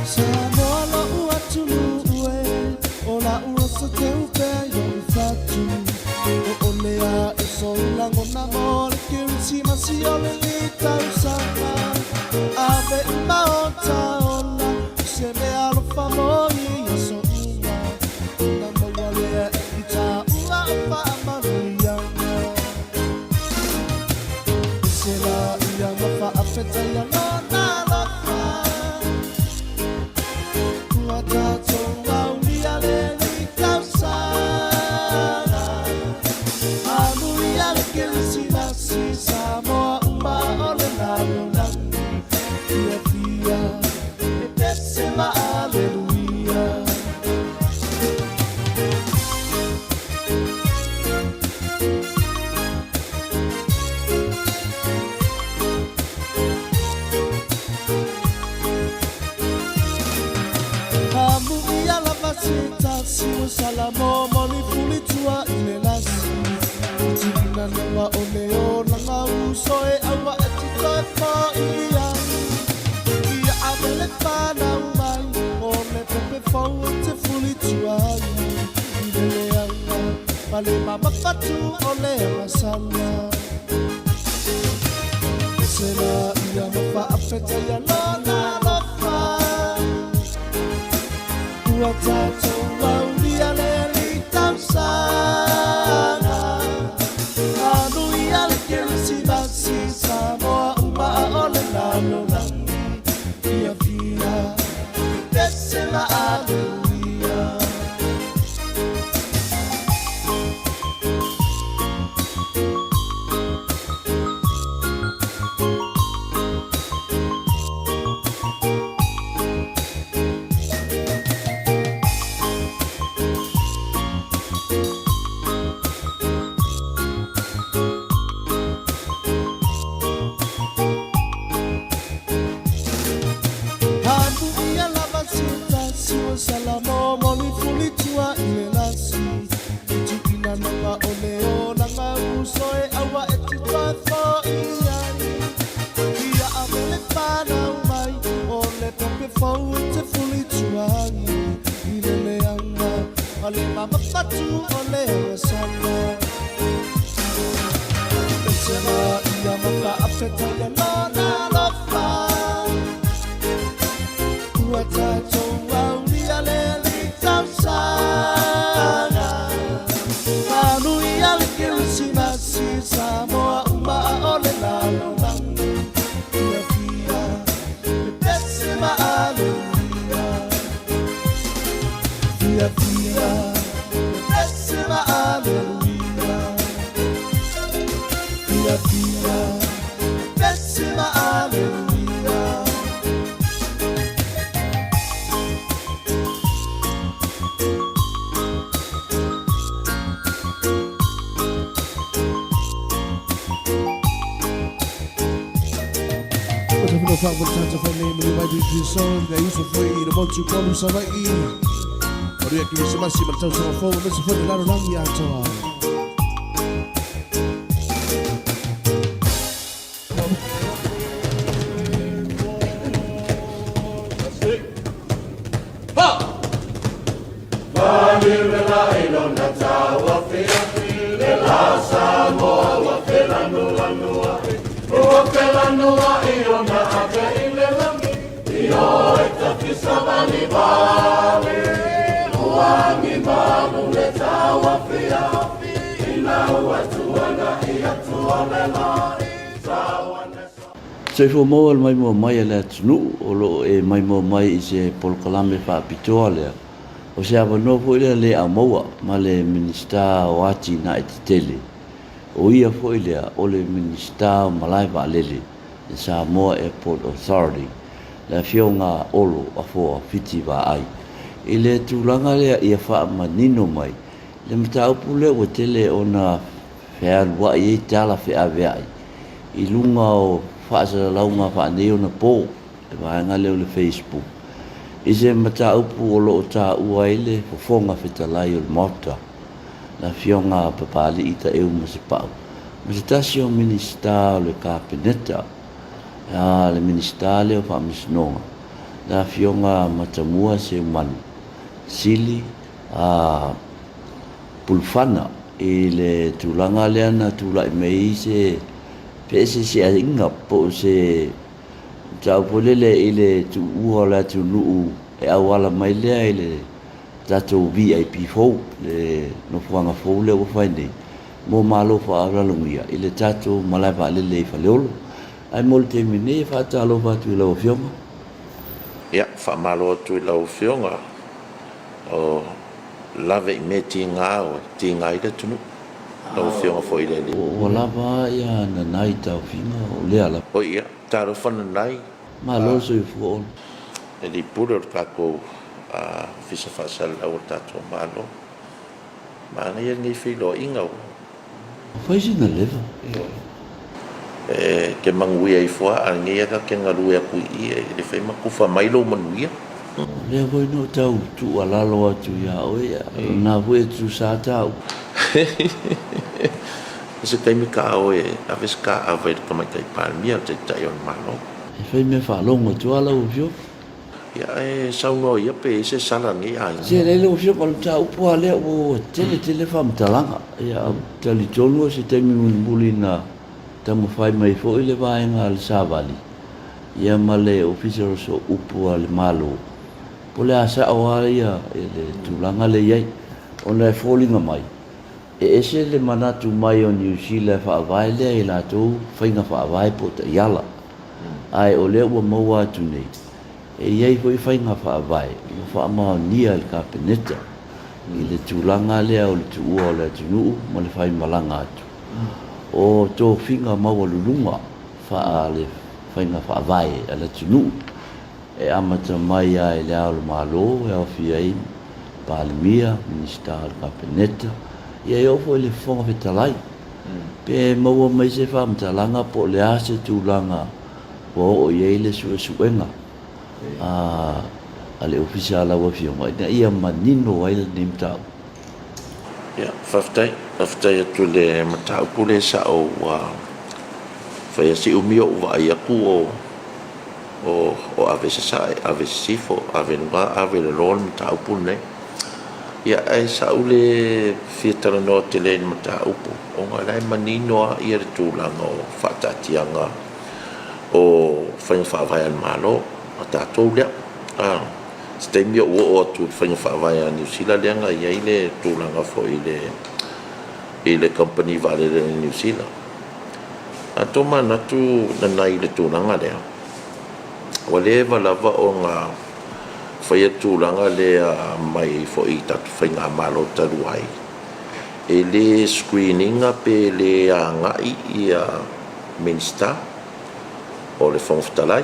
Samoa la ua tulu ue, o la ua sa te upe yo fatu. O lea e solango na mole ki usi masi ole li tau sana. Ave maota ona, se me alofa moi e so uma. Na maua lea e ta ua pa amarianga. Se la ia mafa afeta ia lona lofa. Kua tatou au lia le li tau sana. Amu ia le kelisi nasi Samoa uma ole nalo langi. Fia fia, e pese ma aleluia. Amu ia la vasita siwa salamo moli fuli tua ile nasi. Tina nawa ole o langa uso e awa etito e po ia. Ia avele pana umai ole pepe fau te fuli tua ile leanga. Pale mama fatu ole masana. Sena ia mafa afeta ia lona lofa. Kua tatou au lia le li tau sana. Anu ia le kelisi nasi Samoa uma ole nalo langi. Fia fia, pese ma aleluia. Amu ia la vasita siwa salamo moli fuli tua ile nasi. Tuina nanga ole o nanga uso e awa e tito e fo iai. Ia avele pana umai ole pepe fau te fuli tua ile leanga. Ale mama fatu ole wasana. Pesema ia mafa afeta ia lona lofa. Kua tatou au lia le li tau sana. Anu ia le kelisi nasi Samoa uma ole nalo langi. Fia fia, e pese ma aleluia. Fia fia, e pese ma aleluia. Fia fia, e pese ma aleluia. Whatever the fuck tanta family vai de som, é isso foi no monte como sava aí. Ora que você mais cima tão só fogo, mas foi lá no langue atoa. Se fo mo al mai mo mai ala tunu o lo e mai mo mai I se polkalame fa pitoa lea. O se ava no fo le a maua ma le minista o ati na e tele. O ia fo lea o le minista o malai va lele. Le Samoa Airport Authority. La fionga olo a fo fiti va ai. I le tūlanga lea ia wha manino mai. Le mta upu le o tele o na whea lua I e tala whea veai. I lunga o whaasa launga wha neo na pō. E vaenga leo le Facebook. I se mta upu o lo o tā ua ele o fonga whetalai o le mota. La fionga papali ita eu ma se pau. Ma se tasi o minista o le kāpeneta. Le minista leo wha misnonga. na fionga matamua se man sili a pulfana i le tulanga le ana tula mei se pese se inga po se tau polele i le tu uola tu nuu e awala mai lea i le tatou VIP fou le no fuanga fou le wafai nei mo malo fa alalungia i le tatou malai pa lele i faleolo ai mo le temine fa talo fa tu lau fionga ia fa malo tu lau fionga o lave i me tinga o tinga i le tunu lau fionga fo i le li o lava ia na nai tau finga o le ala o ia taro fana nai malo so i fuon e li puro kako fisa fasal au tatou malo ma ngai ngai filo inga o fai si na leva ke mangui ai fua a ngai ka ke ngaru e ku i le fai makufa mai lo manuia le voi no tau tu alalo atu ia o ia na voi tu sa tau se kai mi ka o e aves ka ave ka mai kai palmia te tai on malo e fai me fa longo tu ala o vio ia e sauno ia pe se sala ngai ai se le lo vio pa tau po ale o tele fam talanga ia tali tonu se te mi mulina tamu fai mai fo ile vaenga al savali ia male officer so upu al malo pole asa awala ia ele tulanga le ia ona falling mai e ese le manatu mai o New Zealand fa vai le ila tu fainga fa vai po te yala ai ole o moa tu nei e ia foi fainga fa vai fa ma nia al capeneta ile tulanga le o tu o le tu mo le fai malanga tu o to finga mau lulunga fa ale fainga fa vai ala tunu e amata mai ai le ao malo e o fiai palmia minister capeneta ia yo foi le fonga vetalai pe mau mai se fa mtalanga po le ase tulanga o ia le suenga ale ofisiala wa fionga ia manino ai le nimta ia faftai tu le mata pule sa o fai si umio wa ia ku o ave sa ave sifo ave nga ave le rol mata pule ia ai sa ule fitara no te le mata upu o nga lai manino ia tu lango fatatianga o fai fa vai al malo ata to le stemio o tu fai fa vai a New Zealand nga ia ile tu langa fo ile company vale de New Zealand ato mana tu na nai le tu langa le wale va lava o nga fai tu langa le mai fo i ta fai nga malo taru ai ele screening pe le nga ia minister o le fonftalai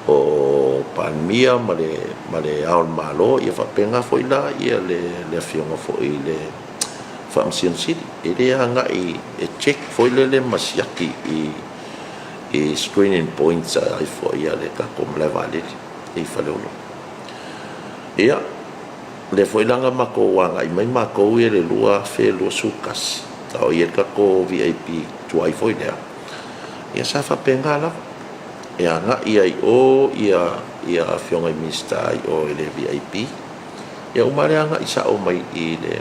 o palmia male ao malo ia fa penga foi la ia le fionga foi le fa msion city ele anga e check foi le masiaki e screening points ai foi ia le ka kom le vale e fa lo ia le foi langa mako wanga i mai mako ia le lua fe lo sukas tao ia ka ko VIP tu ai foi le ia sa fa penga la ia nga ia fionga minister o ele VIP ia umare anga isa o mai i le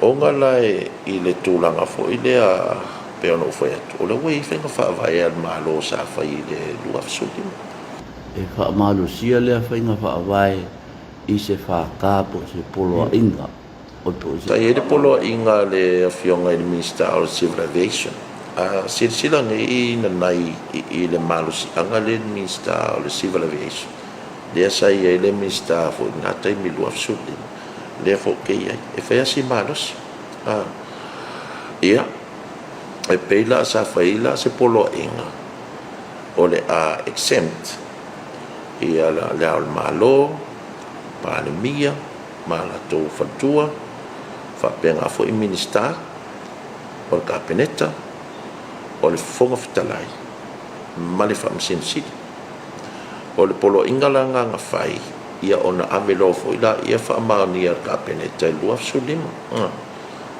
onga lai i le tulanga fo i le pe ono fo o le wei fenga fa vai al malo sa fa i le lua fsudi e fa malo sia le fainga fa vai i se fa kapo se polo inga o to ta e de polo inga le fionga i minister o civil aviation silsila ngai na nai i le malo si anga le minister o le civil aviation le sai le minister fo na tai mi lu afsudi le fo ke e fa si malos ia e peila sa faila se polo inga o le exempt ia le al malo pa le mia mala to fatua fa penga fo i minister o capeneta o le fonga fitalai ma le famsin siti o le polo ingalanga nga fai ia ona amelo foi la ia fa mania capeneta lua sulima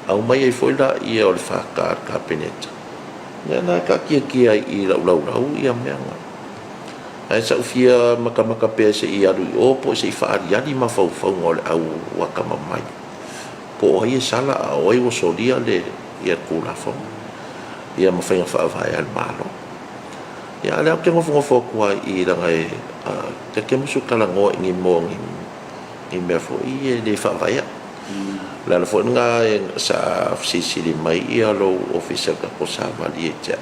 au mai ai foi la ia o le fa capeneta ia na ka kia i lau ia meanga ai sa ufia maka pe se ia lu o po se fa ya di ma fau ngol au wa kama mai po ai sala o ai o solia le ia kula fo ia ma fa vai al malo ia le ke mo fo kwa I la ngai te ke mo su kala ngo ngi mo ngi me fo I le fa vai la fo nga sa si di mai ia lo officer ka ko sa vali ja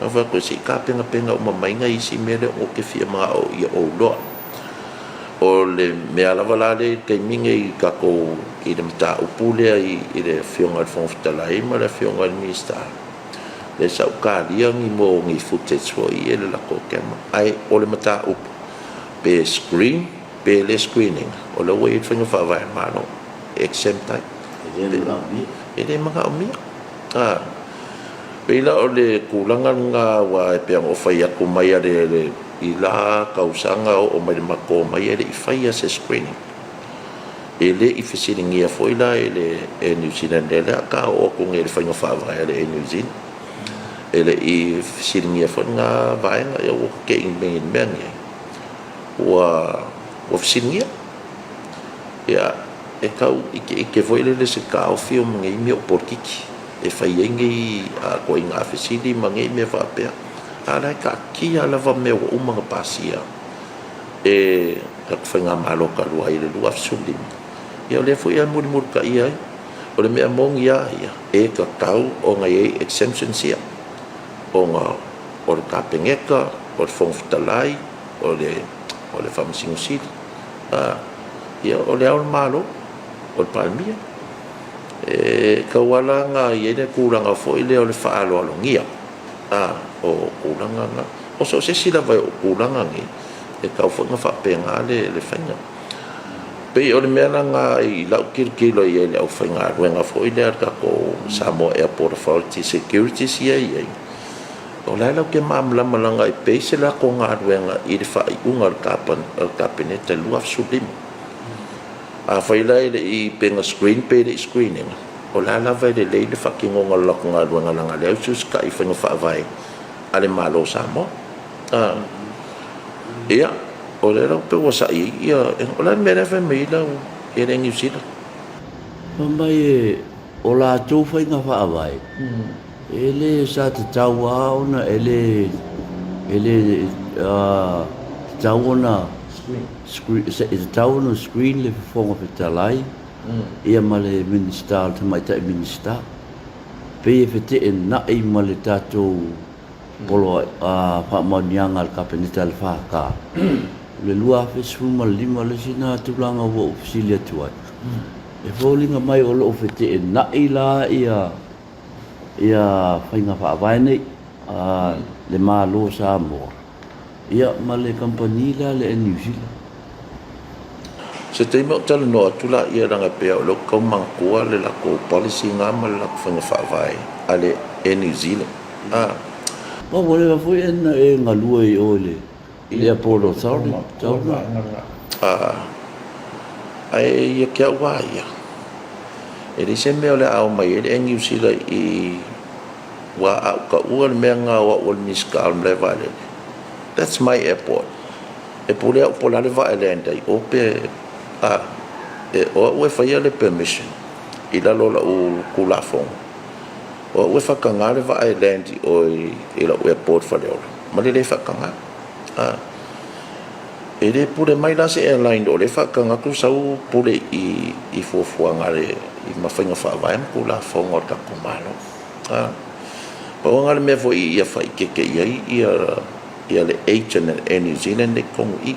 ava ko si ka penga uma mai ngai si mele o ke fia ma o ia o lo o le me ala vala le ke minge ka ko I le mata o pule I le fionga fon ftalai ma le fionga mista le sa ka dia ngi mo ngi footage fo I le la ko ke ai o le mata o pe screen pe le screening o le way fo fa vai ma no exempt type ele mga umi pela o le kulangan nga wa pe o fai aku mai le ila kausanga o mai mako mai le fai se screening ele I fisilingia foi la ele New Zealand ele ka o ko ngel fai no fa vai ele New Zealand ele I fisilingia foi nga vai nga o ke in men wa fisilingia ya e kau ke foi le se ka o film ngai mi o porkiki e fai ngai a ko inga fisili mangai me va pe ala ka ki ala va me o mga pasia e ka fanga malo ka lu ai le lu afsulim ia le foi a mur ka ia o le me among ia e ka kau o ngai exemption sia o nga o ka pengeka o fong ftalai o le famsing sit ia o le al malo o palmia e ka wala nga ia le kulanga fo ile o le faalo alongia o kulanga nga o so se sila vai o kulanga ngi e ka fo nga fa penga le fanga pe o le mena nga I lau kirkilo ia le au fanga wenga fo ile ka ko Samoa Airport Authority security sia ia o la lau ke mamla malanga I pe se la ko nga wenga I le fa I unga kapeneta luaf sulim a faila I penga screen pe le screening o la vai le le fucking ngo la ko nga nga nga le sus ka I fanga fa vai ale malo samo ia o le lo pe wa sa ia o la me fa me la e le New Zealand mai o la tu fanga fa vai ele sa te tawa ona ele tawana screen se tawana screen le fonga petalai ia male minister te mai ta minister pe fete na I male tato polo fa monianga al kapenita al fa ka le lua fe suma lima le sina tulanga wo ofisilia tuai e volinga mai o lo fete na ila ia fainga fa vai nei le malo sa mo ia male company la le New Zealand se te mo tala no atula ia ranga pe o lo ko mangkua le la ko policy nga mal la fanga fa vai ale New Zealand ma vole va foi en ngalua I ole ia Port Authority ai ia kia wa ia e le se me ole au mai e New Zealand I wa ka ua me nga wa ol miskal le vale that's my airport e pole o pola le va elenda I ope e o fa ia le permission I la lola o kulafong o fa kanga le va elenda o I la airport fa le ma le fa kanga e le pole mai la se airline o le fa kanga ku sau pole I fofuanga le I mafinga fa vai kulafong o ka kumalo o nga le me fo ia fa ke ia le agent in New Zealand le kong I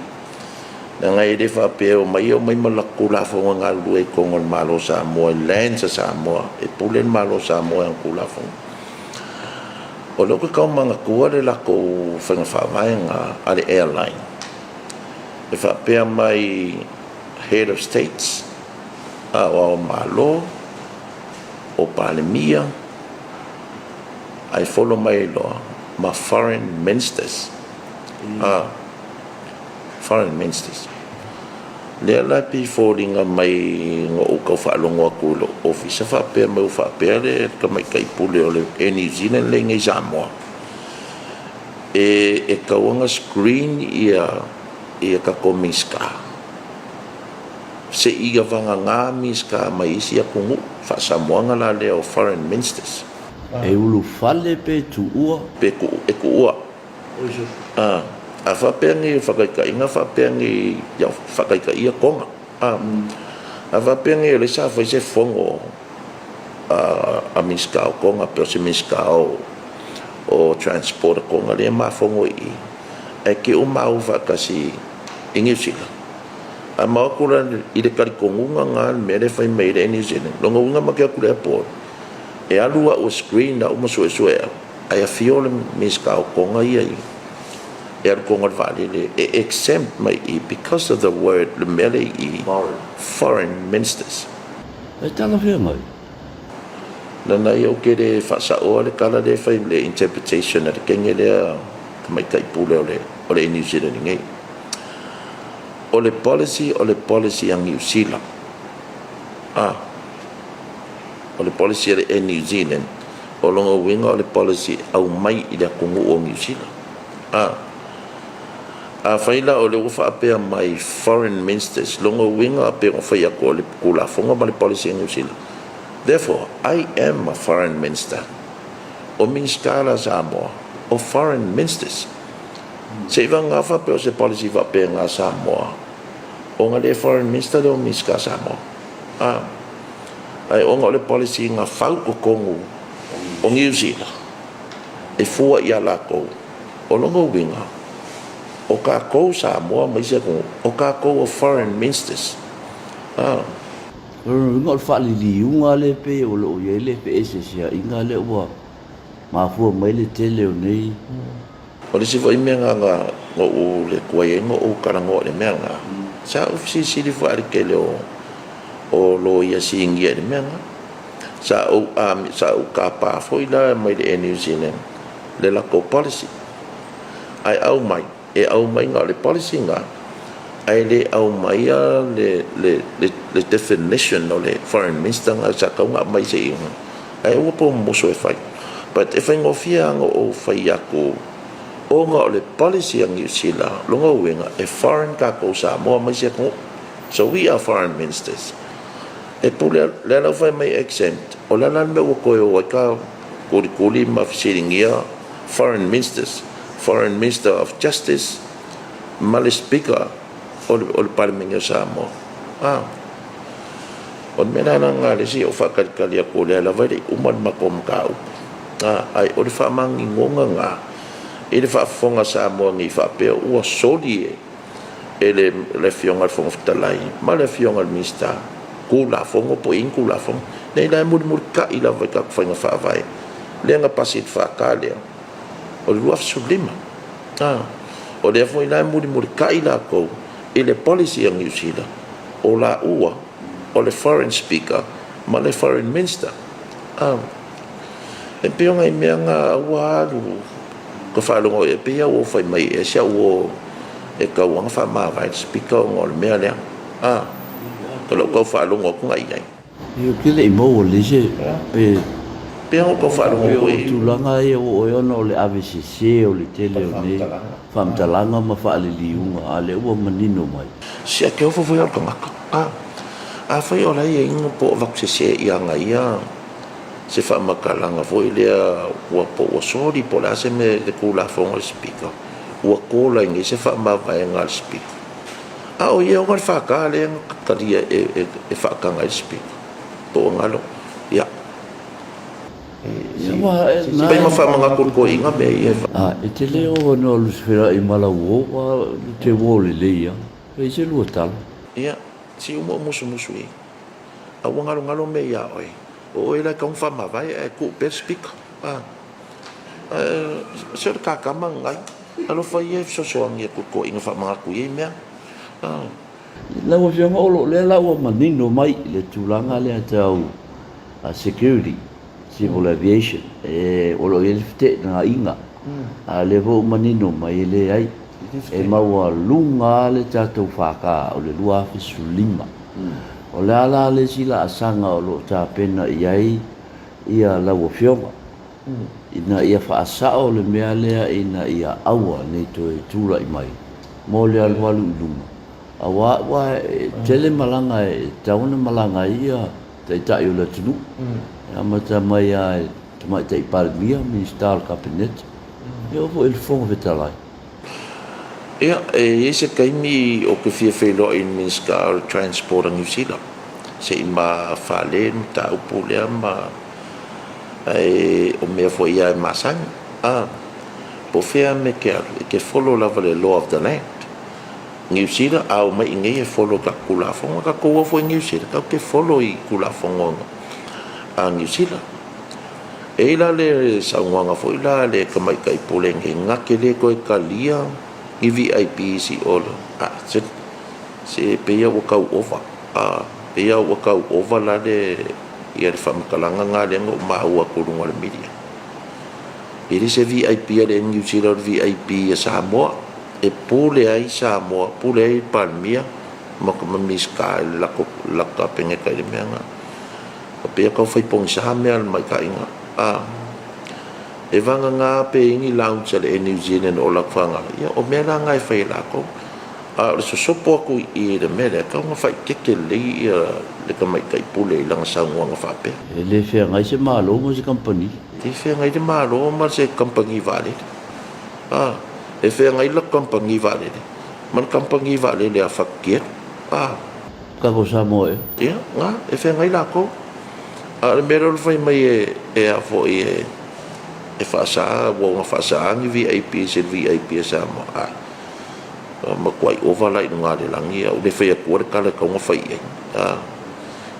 na ngai le fa pe o mai malakula fo nga lu e kong on malo sa mo land sa mo e pulen malo sa mo ang kula fo o lo ko manga ko le la ko fa mai nga ale airline e fa pe mai head of states o malo o palemia I follow my law ma foreign ministers foreign ministers le la pi foldinga mai ngo ko fa longo ko office fa pe mo fa pe le ka mai kai pule o le New Zealand le ngai Samoa e kauanga screen ia ka komiska se ia vanga ngā miska mai isi a kungu fa samoanga la leo foreign ministers e ulu fale pe tu ua pe ku e ku ua a fa pengi whakaikainga fa pengi ya whakaikaia konga a fa pengi le sa fa se fongo a miska o konga pe se miska o transport konga le ma fongo i e ke o mau whakasi ingi sila a mau kura i le karikongunga ngā mere whai meire e New Zealand longa unga makia kura e pōr e alua o screen na uma sue ai a fio le miska o konga ia i e al konga vale le e exempt mai i because of the word le mele i foreign ministers e tala whia mai nana i au kere whasa oa le kala le whai le interpretation le kenge lea mai kai pule o le New Zealand ngai o le policy ang New Zealand o le policy e New Zealand o longa winga o le policy au mai i le kungu o New Zealand a whaila o le ufa apea mai foreign ministers longa winga apea o whaia ko le kula fonga ma le policy in New Zealand therefore I am a foreign minister o ministara Samoa o foreign ministers se iwa ngā whapea o se policy whapea ngā Samoa o ngā le foreign minister le o ministara Samoa ai o ngā le policy ngā whau o kongu o New Zealand e fua ia lako o longa winga o ka kou Samoa mai se kongu o ka kou o foreign ministers ngol fali li unga le pe o lo ye le pe ese sia inga le wa ma fu mai le tele o nei o le sifa ime nga ngo u le kuai ngo o karango le menga sa ofisi di fa ke le o lo ia singi le menga sa o sa o ka pa foi la mai de New Zealand le la ko policy ai au mai nga le policy nga ai le au mai le definition o le foreign minister nga sa ka nga mai se inga ai o po mo so fai but if I ngofia ngo o fai ako o nga le policy ang New Zealand longa winga e foreign ka ko sa mo mai se ko so we are foreign ministers e pule le la fai mai exempt o la me o ko o ka kuli ma fisingia foreign ministers foreign minister of justice male speaker o le parliament sa mo o mena nga le si o whakakali ako le la vai uman makom ka ai o le whamangi ngonga nga e le whaafonga sa mo ngi whapea ua soli e le fionga fonga fitalai ma le fionga minister kula fonga po in kula fonga nei la muri ka ila vai ka whainga whaavai le nga pasit whakale o le luaf sublima o le fo ila muri ka ila ko e le policy ang New Zealand o la ua o le foreign speaker ma le foreign minister e peo ngai mea ngā waru ka whaalongo e pea o whai mai e sia o e ka wanga wha mawai speaker o ngol mea lea ka lau kau whaalongo ko ngai ngai io kile i mo le je pe pea o kau whaalongo ko e tu langa e o ono le AVCC o le tele o ne whamtalanga ma whaali unga a le ua manino mai sia ke o whawai o ka ngaka a whai o lai e ingo po vaksese i anga ia se whamakalanga foi lea ua po ua sori po la se me le kula fonga speaker ua kola ingi se whamawai ngā speaker o ia o ngal whaka lea karia e whakanga speaker po ngalo ia pai ma whamanga kurko inga me ia e te leo no lusfera i malau o te wole leia e se lua tala ia si umo musu i a ngalo me ia oi o ela ka un fama vai e ku per speak ser ka kama ngai alo fai e so ngi ko inga fama ku ye me la wo fianga o le la wo manino mai le tulanga le tau a security civil aviation e o lo te na inga a le vo manino mai le ai e maua lunga le tatou whaka o le lua fisulima o le ala le sila asanga o lo ta pena iai ia lawa fionga ina ia whaasao le mea lea ina ia aua nei toi tūra i mai. Mō lea lualu i lunga. A wa tele malanga e tauna malanga ia tai tai o le tunu. Amata mai a tamai tai palmia minister cabinet. Ia fo il fongo vetalai. Ia, se kaimi o ke fia whelo in Minister Transport New Zealand. Se ima whale ta upu lea ma o mea fo ia e masang. Po fea me ke follow lava le law of the land. New Zealand au mai inge e follow ka kulafonga ka koua fo New Zealand. Ka ke follow i kulafonga a New Zealand. E la le saunga fo ila le kamai kai polenge ngake le koe kalia i VIP si olo. Se peia wakau ova. Peia wakau ova la le ia le whamakalanga ngā lenga o maua kurunga le media. Iri se VIP a le New Zealand VIP a Samoa. E pule ai Samoa, pule ai Palmia. Maka mamiska e laka penge kai le meanga. Pea kau whaipong sa mea mai ka inga. E vanga ngā pe ingi launcha le New Zealand o lakwanga. Ia o mea la ngai whai lako. Le sosopo aku i le mea le kau ngā whai keke lei le ka mai kai pule i langa saungua ngā whape. E le whea ngai se malo mo se company. E whea ngai le malo ma se company vale. E whea ngai la company vale. Man company vale le a whakiet. Kako Samoa e? Ia, ngā, e whea ngai lako. Le mea lo whai mai e a fo i e whaasa, wonga whaasa angi VIP se VIP e Samoa. Ma kuai overlay ngā le langi au le whai a kuare kale kaunga whai e.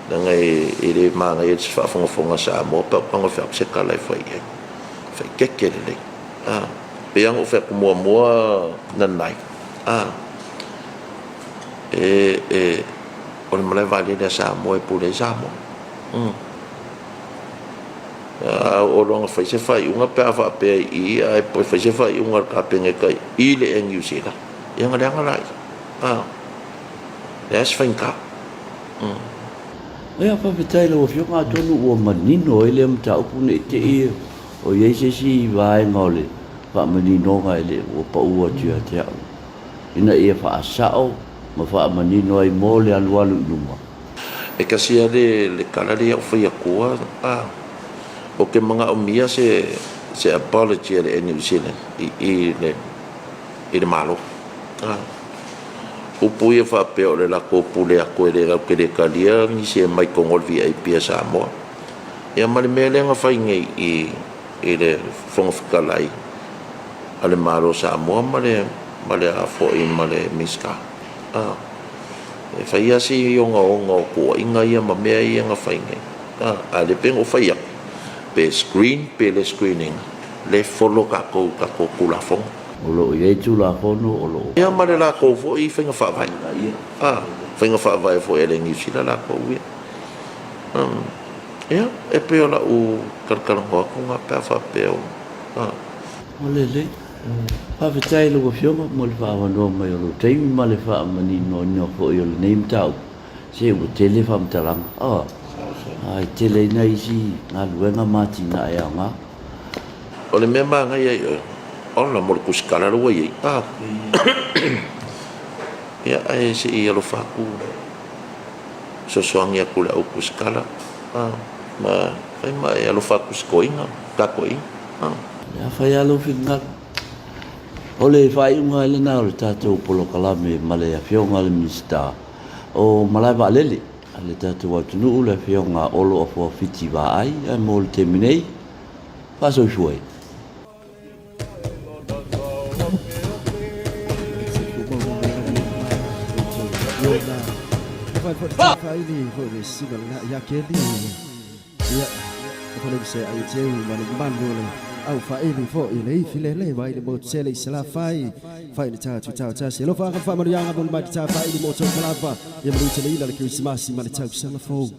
Nanga e le maanga e te whaafonga Samoa pa panga whai se kale whai e. Whai keke le lei. Peang o whai kumua nanai. O le malai vale le Samoa e pule Samoa. O longa fai se fai unga pe afa pe I ai po fai se fai unga ka penge kai I le New Zealand ia nga lenga lai le as fainka Ia pa petai lo fio nga tonu o manino ele mta upu ne te I o ye se si vai ngole pa manino nga ele o pa ua tia te au ina ia fa asao ma fa manino ai mo le alualu luma e kasi le kala le o fai akua o ke mga umia se apology le New Zealand I le malo upu ia whapeo le lako pule ako e le ke le kalia ni se mai kongol VIP a Samoa ia male mea lenga whai ngai I le whangawhikalai a le malo Samoa male a fo I male miska e whai asi I onga o kua inga ia ma mea ia nga whai ngai a le peng o whai ako pe screen pe le screening le follow ka ko kula fong o lo ye tu la fono o lo ia ma le la ko fo I whenga wha vai whenga wha vai fo ele New Zealand la ko ia ia e pe o la u karkarangoa ko ngā pēr wha pēo o le pa vetai lo fionga mo le wha wanoa mai o lo teimi ma le wha mani no fo I o le neim tau se o tele wha mtaranga ai tele nei si ngā luenga mati na e anga o le mea maa ngai ai o la mo le kusikala rua iei ia ai se I alo whaku sosoangi aku le au kusikala ma whai mai alo whaku skoinga kakoinga ia whai alo whingara o le whai unga ele nā o le tātou polo kalame ma le a whionga le minister o malai wa lele ale tātou atunu ule whionga olo a fua whiti wa ai ai mo le te minei whaso shuai Faili fo le sima na ya keli ya fo le se ai teu ma le manu le au faili fo I le file le mai le mo tsele sala fai le ta se lo fa fa ma ya bon ba ta fai le mo to kalava ya mo tsele ila le Christmas ma le ta sala fo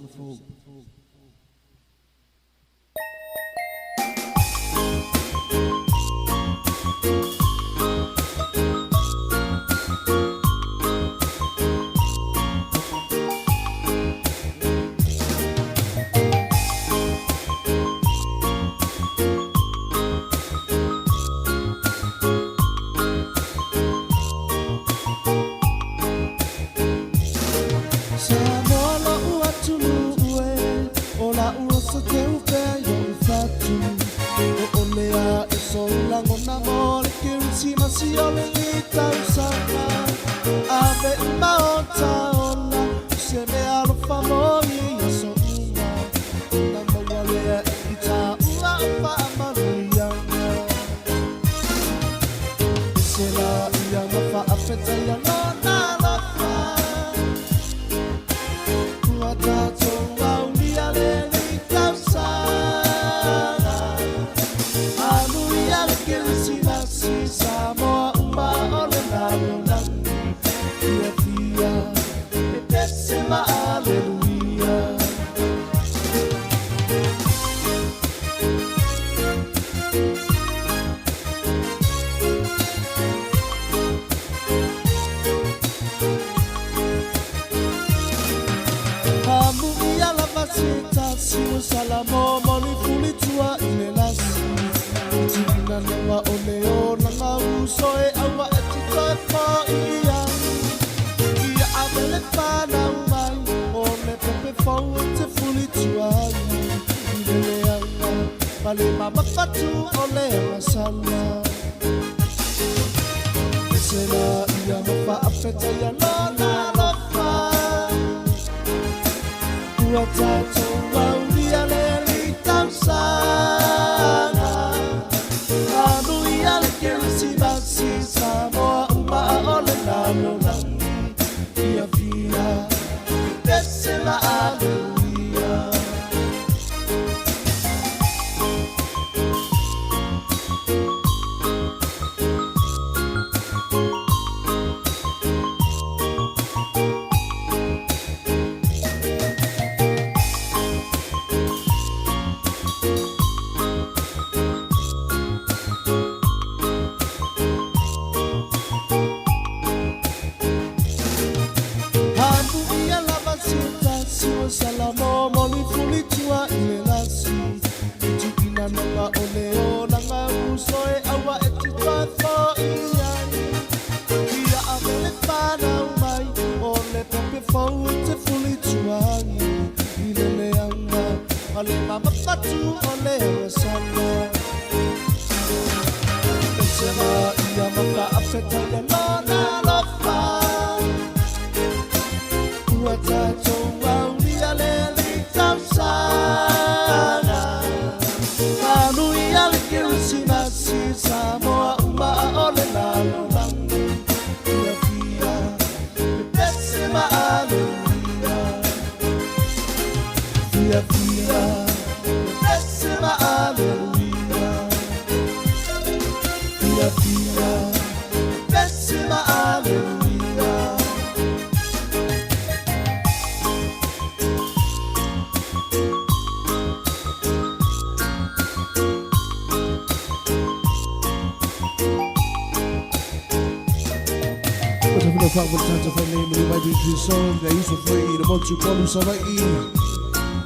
Siolini tausanga Ave maota ona Se me arofa moi Yaso uma Na mawalea ita ua upa amaruyanga Sela ia mafa apeta ya lona lafa Kuata tonga ulia leli tausanga Alu ia lekeli Samoa uma ole nalo nangu Ia fia E pesema aleluia Hamu ia lava seta Siu salamo moli fuli tua ile lasi Tina lewa o leo na ngau soe awa e titoe po ia Ia awele whana umai o le pepe fau e te fuli tuai Ile leanga pale mama fatu o le masana Esela ia mafa apeta ia lona lofa Kua tatou wau ia le li tausanga Samoa uma ole nalo nangi Ia via Pesela aleluia Salamo moli fuli tua ile lasi Tukina nanga oleo nanga usoe awa etitwa fo iya Ia avele whana umai Ole pepe fau te fuli tua Ile leanga Ale mama fatu ole awasana Esema ia mafa apeta ya lona lofa Ua tatou Samoa uma ole nalo nangu Ia fia E pesema aleluia Ia fia E pesema aleluia Ia fia E pesema aleluia No problem, tanta family, many might be too song, they used to free, the Montu Polu Savai.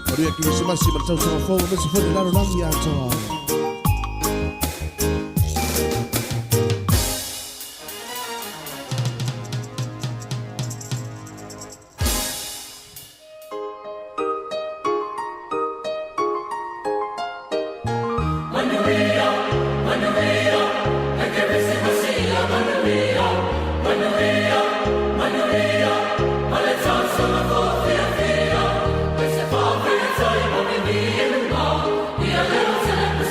Maria Kisimasi, but tells our phone, Mr. Ferdinando Langiato. Let's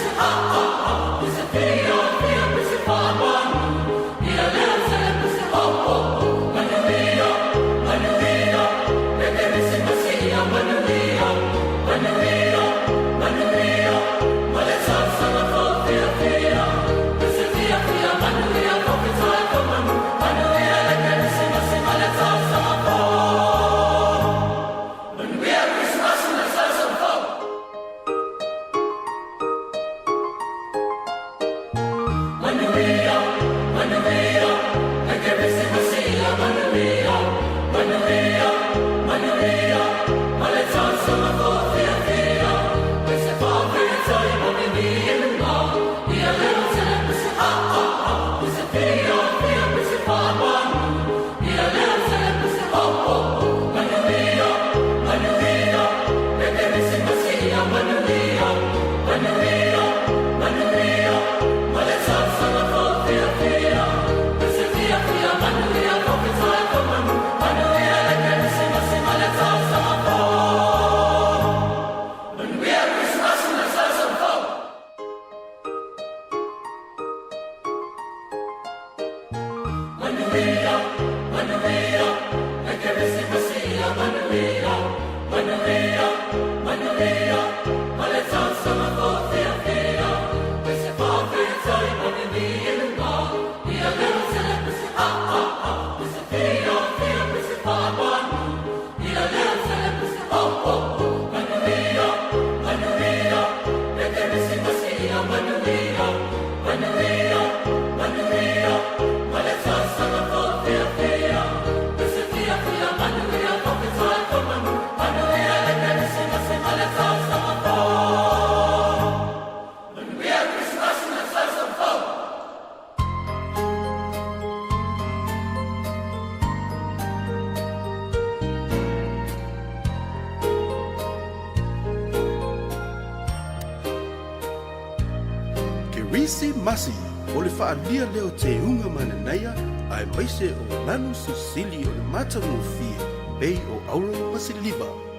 Masi masi, o le whaalia leo te unga mananaia, ai maise o nanu Sisili o le matangu fie, bei o auranga Masiliva.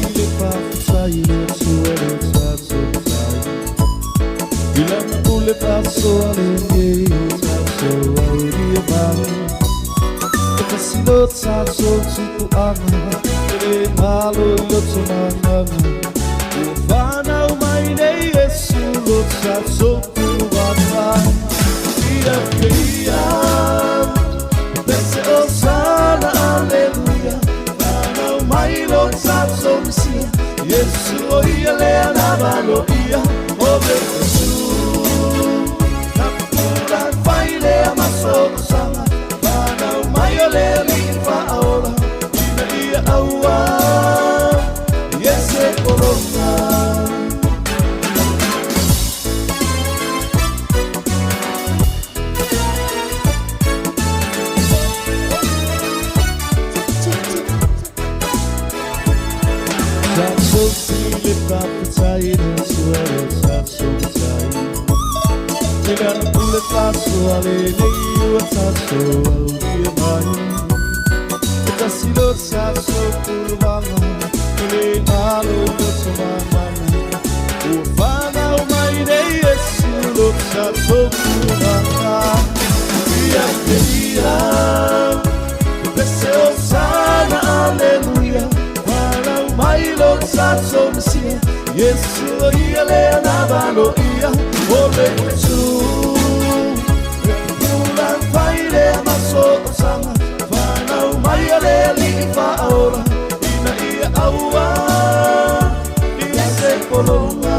sile pafutai le suele taso tai. Ilan pule paso alenge taso auria bang. Kasilo taso tuku anga, ele malo yoto manganga. Ufana umaine Yesu lo taso kuwata. Ia kia, bese osana aleluia. Ana umailo taso misia, Yesu oia lea navalo ia. Ove Yesu, napura faile amaso sanga. Mayole lifa aola, ina ia aua, yese corona. Taso sile paputai na suele taso tai. Ilan pule taso alelei taso aulia mai. Kasilo taso kurvanga, ele nalo yoto manganga. Ufana umaine Yesu lo taso kurvanga. Ia ia, bese osana aleluia. Ufana umailo taso mesia, Yesu ia lea navalo ia. Ove Yesu, pula faile amaso osanga. Mayale lifa aola, ina ia aua, ia se kolonga.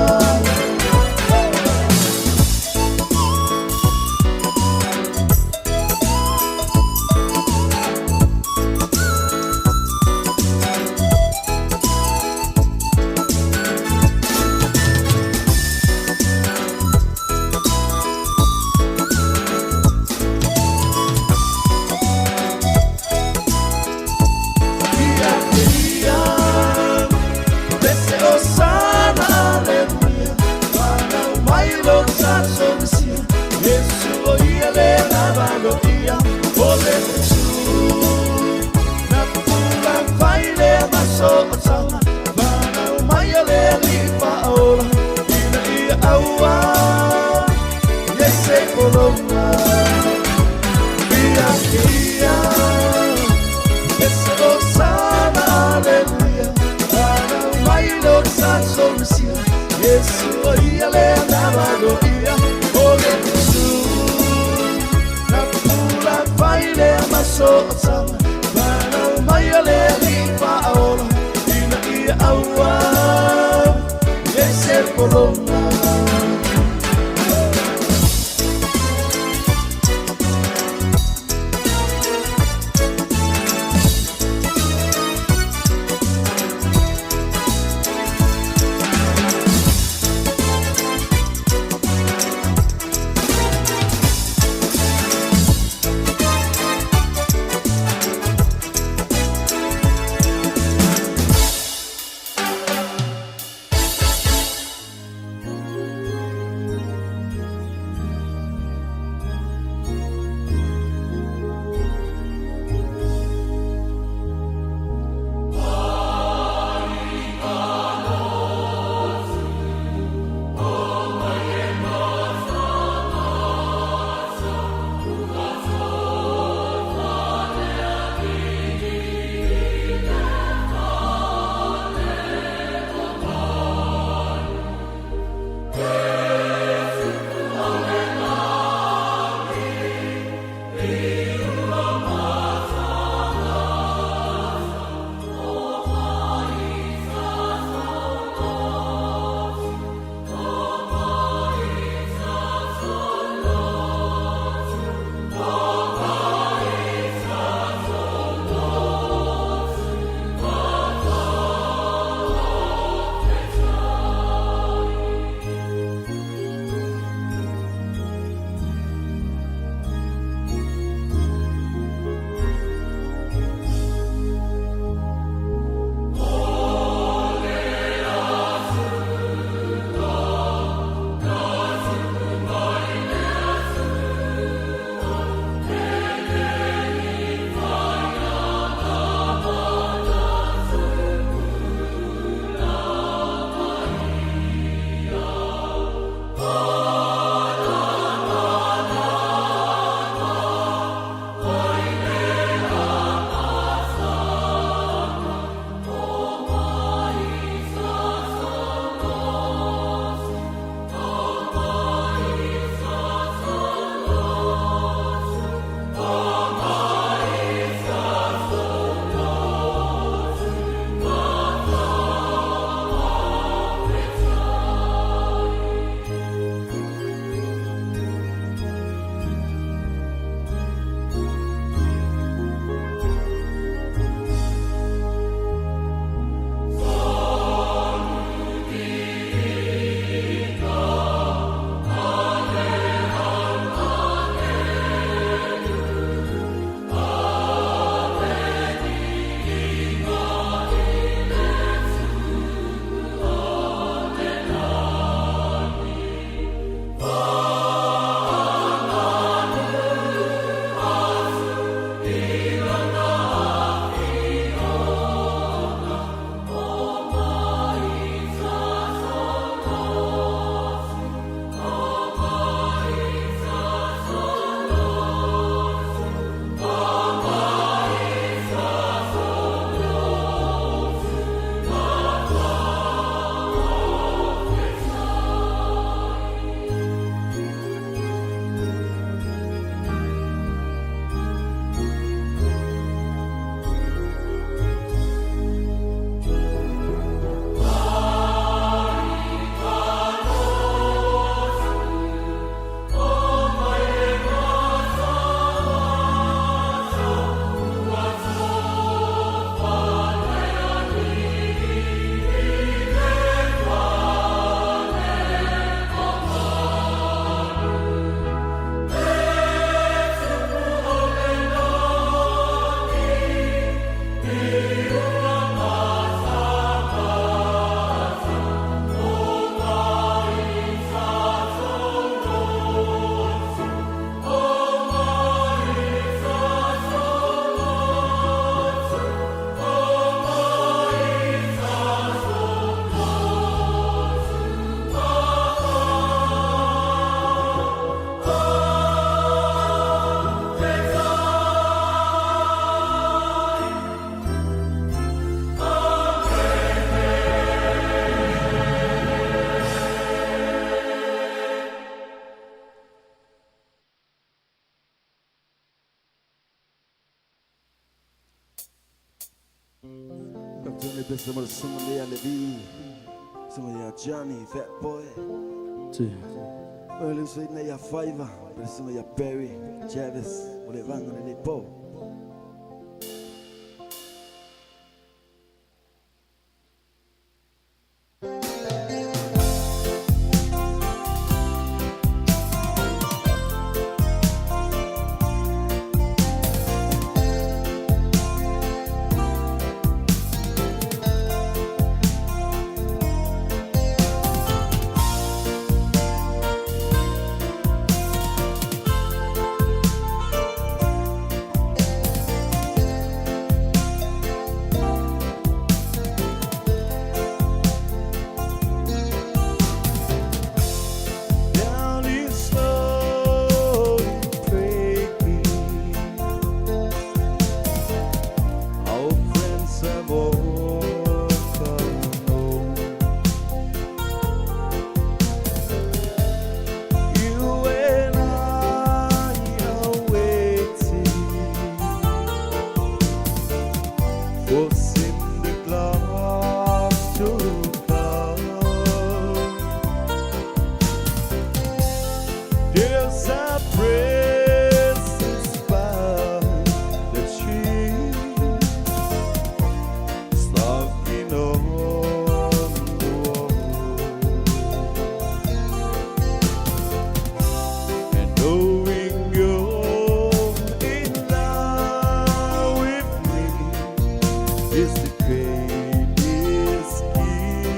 Besame sumali ya Levi, sumali ya Johnny, Fat Boy. Well, it's in ya Fiverr, besame ya Perry, Jarvis, wale vango ni po. Is the greatest gift.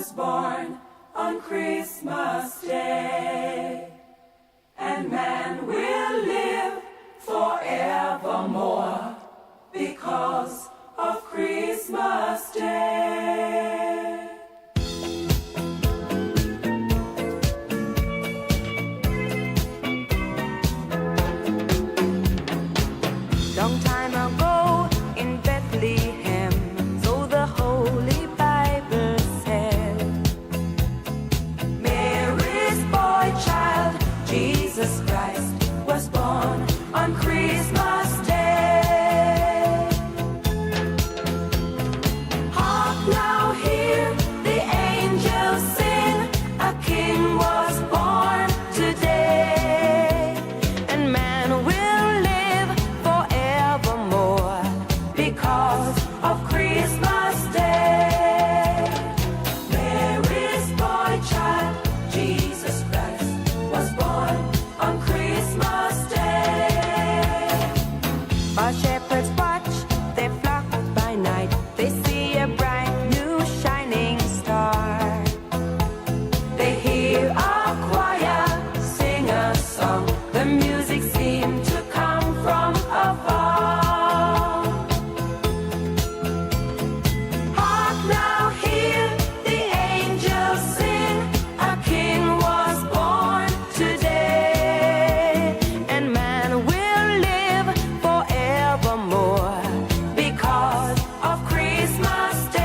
was born on Christmas Day. And man will live forevermore because of Christmas Day. Long time ago in Bethlehem, so the Holy Bible said, Mary's boy child, Jesus Christ, was born on Christmas Day. Hark now, hear the angels sing, a king was born today. and man will live forevermore Because of Christmas Day. Mary's boy child, Jesus Christ, was born on Christmas Day. While shepherds watch their flock by night, they see a bright new shining star. They hear a choir sing a song. The music seemed to come from afar. Hark now, hear the angels sing, a king was born today. And man will live forevermore Because of Christmas Day.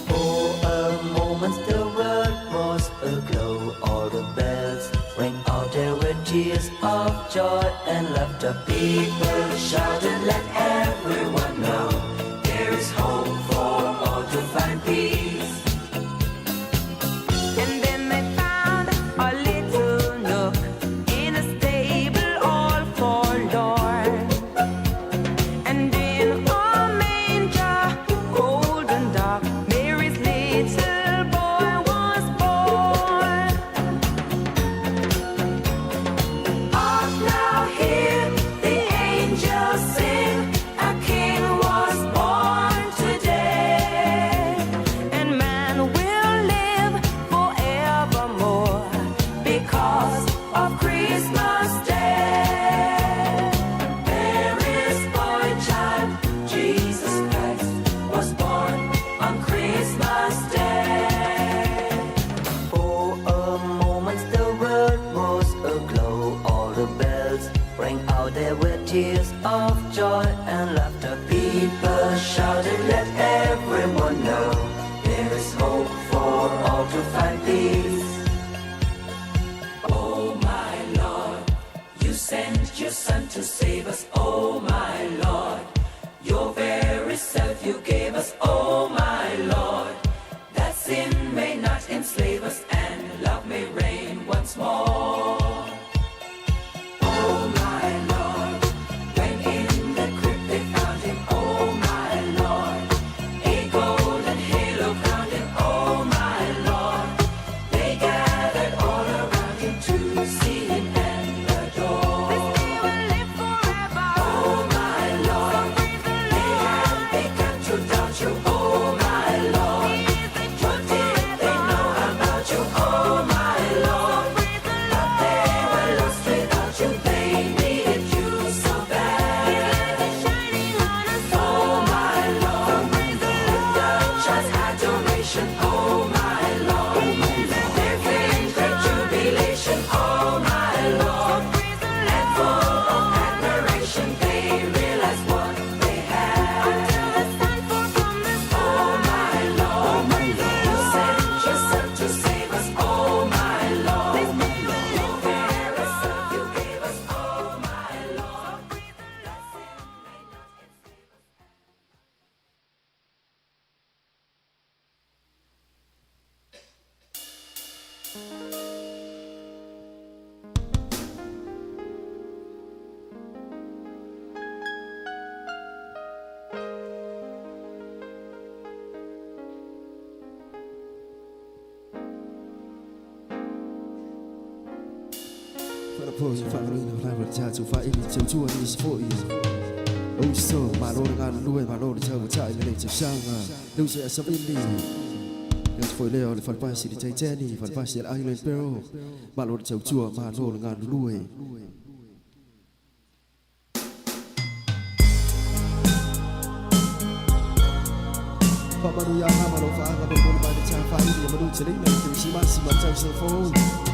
For a moment the world was aglow. All the bells rang out, there were tears of joy and laughter. People shouted, let everyone know there is hope for all to find peace. And then they found a little nook in a stable all forlorn. And in a manger, golden dark, Mary's little boy was born. Hark now, hear the angels sing, a king was born today. And man will live forevermore Because of Christmas Day. Mary's boy child, Jesus Christ, was born on Christmas Day. For a moment the world was aglow. All the bells rang out, there were tears of joy and laughter. People shouted, let everyone know there is hope for all to find peace. Oh my Lord, you sent your Son to save us. Oh my Lord, your very self you gave us. Oh my Lord, that sin may not enslave us and love may reign once more. Oh my Lord, when in the crypt they found him. Oh my Lord, a golden halo crowned him. Oh my Lord, they gathered all around him to see him and adore. They will live forever. Oh my Lord, they had begun to doubt you. Oh my Lord, what did they know about you? Oh my Lord, but they were lost without you. They needed you so bad. Oh my Lord, without just adoration. Oh my Lord, there came great jubilation. Oh Fala po si fa lo ina la va cha chu fa ili chu chu ni si fo i o so ma lo nga lu e ma lo cha wa cha ile cha sang a lu se sa ili ya foi le o le fal pa si di chai ni fal pa si al island pero ma lo cha chu ma lo nga lu e fa ma lu ya ma lo fa ga bo ba cha fa ili ma lu che le na ki si ma cha so fo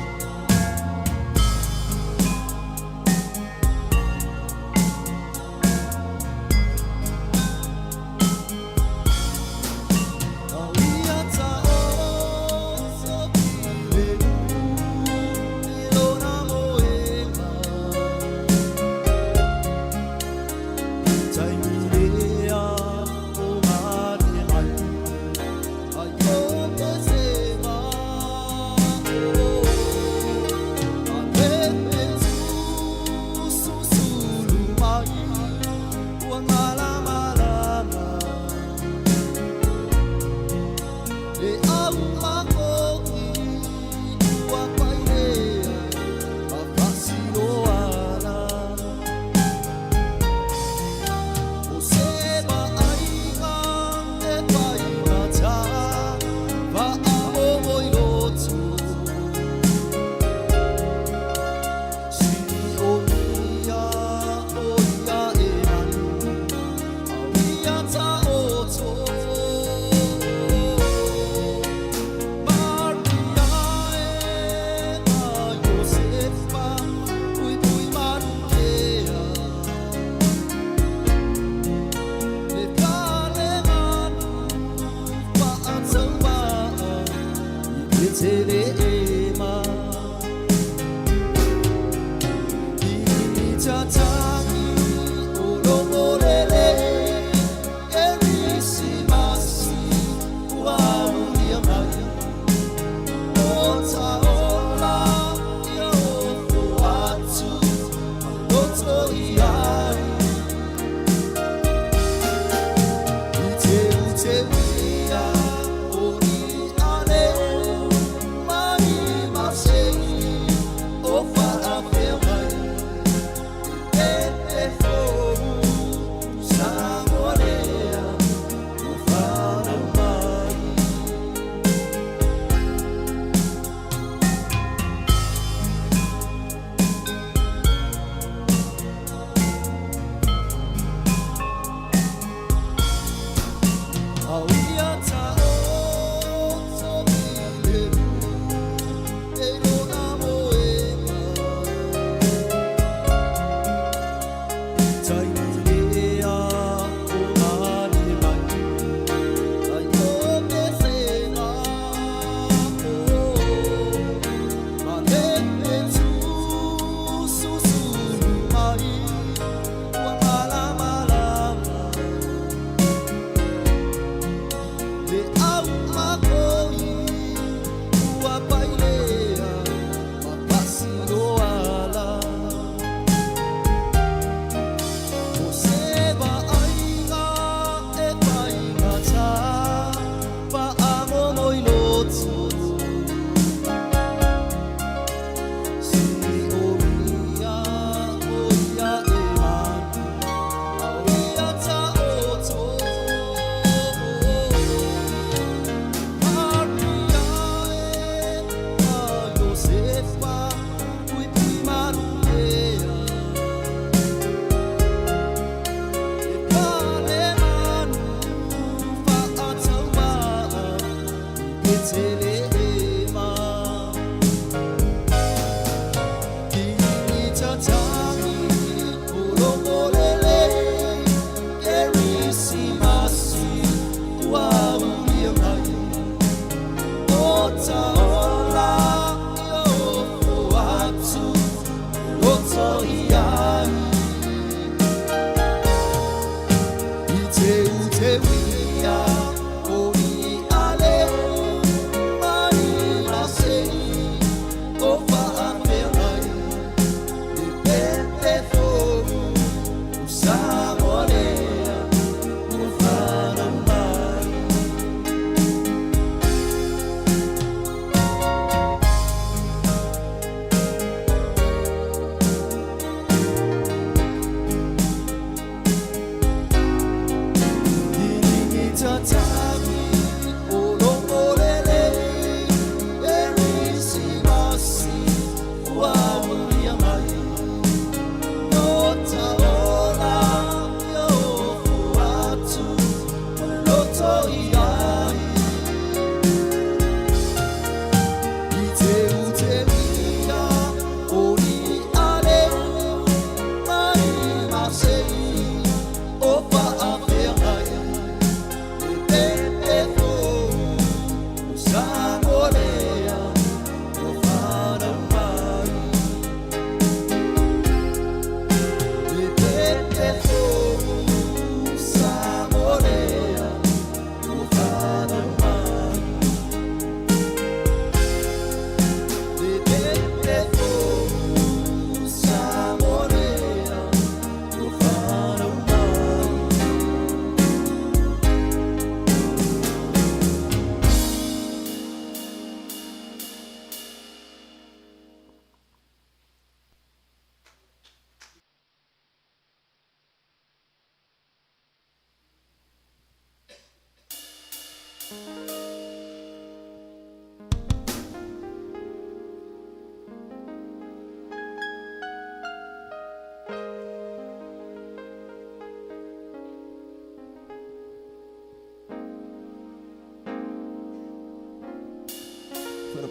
Oh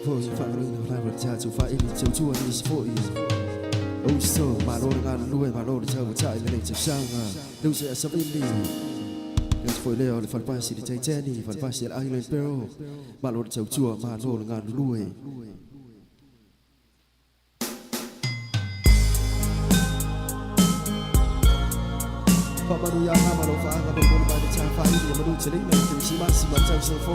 phôi pha lôi nó lại vật cha chủ phải đi chiều chua đi phôi ôi sơ mà lô ngàn nuôi mà lô chờ một chạy lên chiều sang à đâu sẽ sắp in đi nhưng phôi leo phần ba chỉ chạy chen đi phần ba chỉ là ai lên pero mà lô chiều chua mà lô ngàn nuôiพอมาดูยาหน้ามาลงฟ้ามาเป็นบนบานในชาฟ้าที่เดียวมาดูจะได้เงินถึงชีมาสิมันใจเซอร์โฟ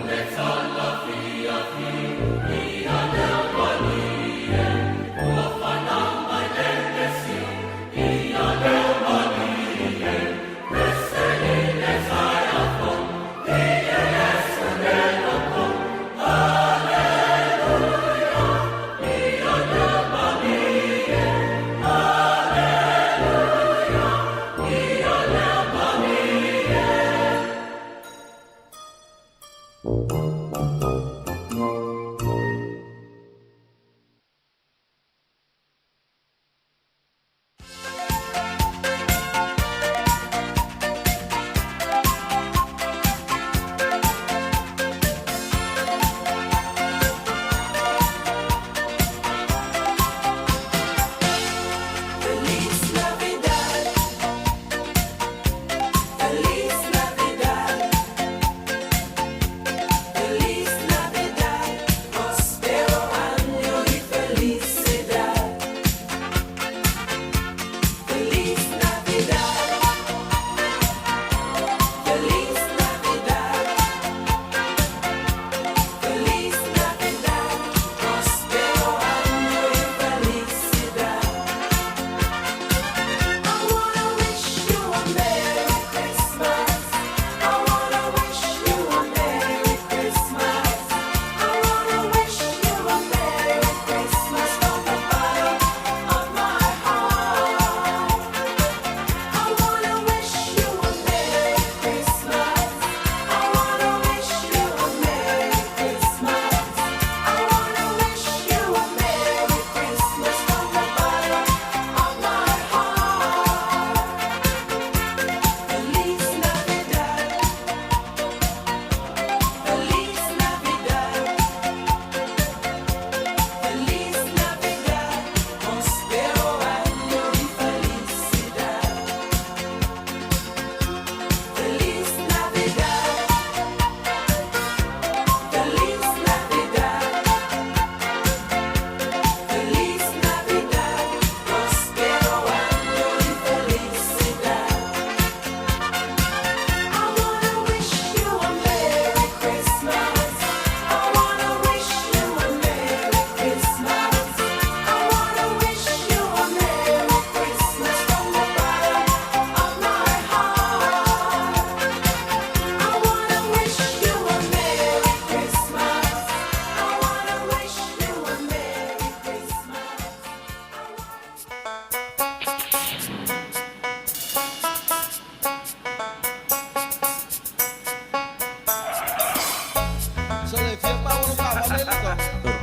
Let's all love, be a few,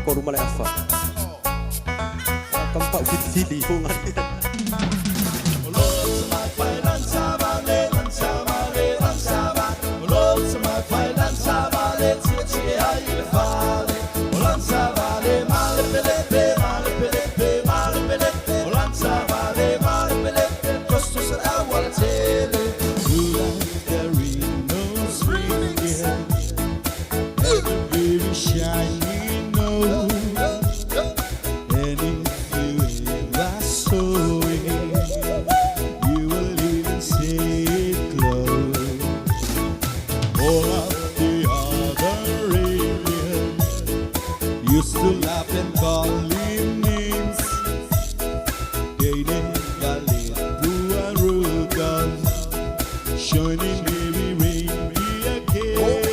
koruma le afa kampau fiti hungan Used to laugh and call him names. They never let through a road gun, shining every reindeer again.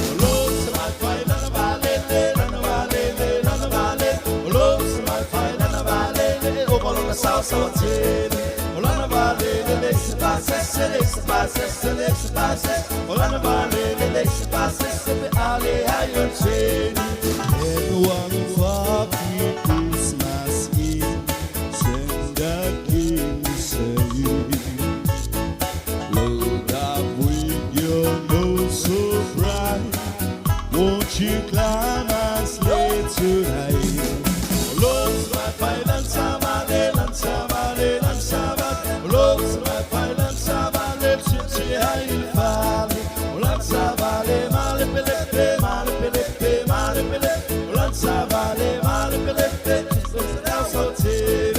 Hello, my fine and a valley, hello, my fine and a valley, over on the south of Olana valley, lace passes, lace passes, Olana valley, lace passes, the alley, higher train. Everyone for Christmas Eve, send the king saying, load up with your nose so bright, won't you climb and sleigh tonight? Loads my fine and savale, loads my fine and savale, chichi high valley, savale, malipelepe, malipelepe, malipelepe. Savale, malipelepe, just so TV.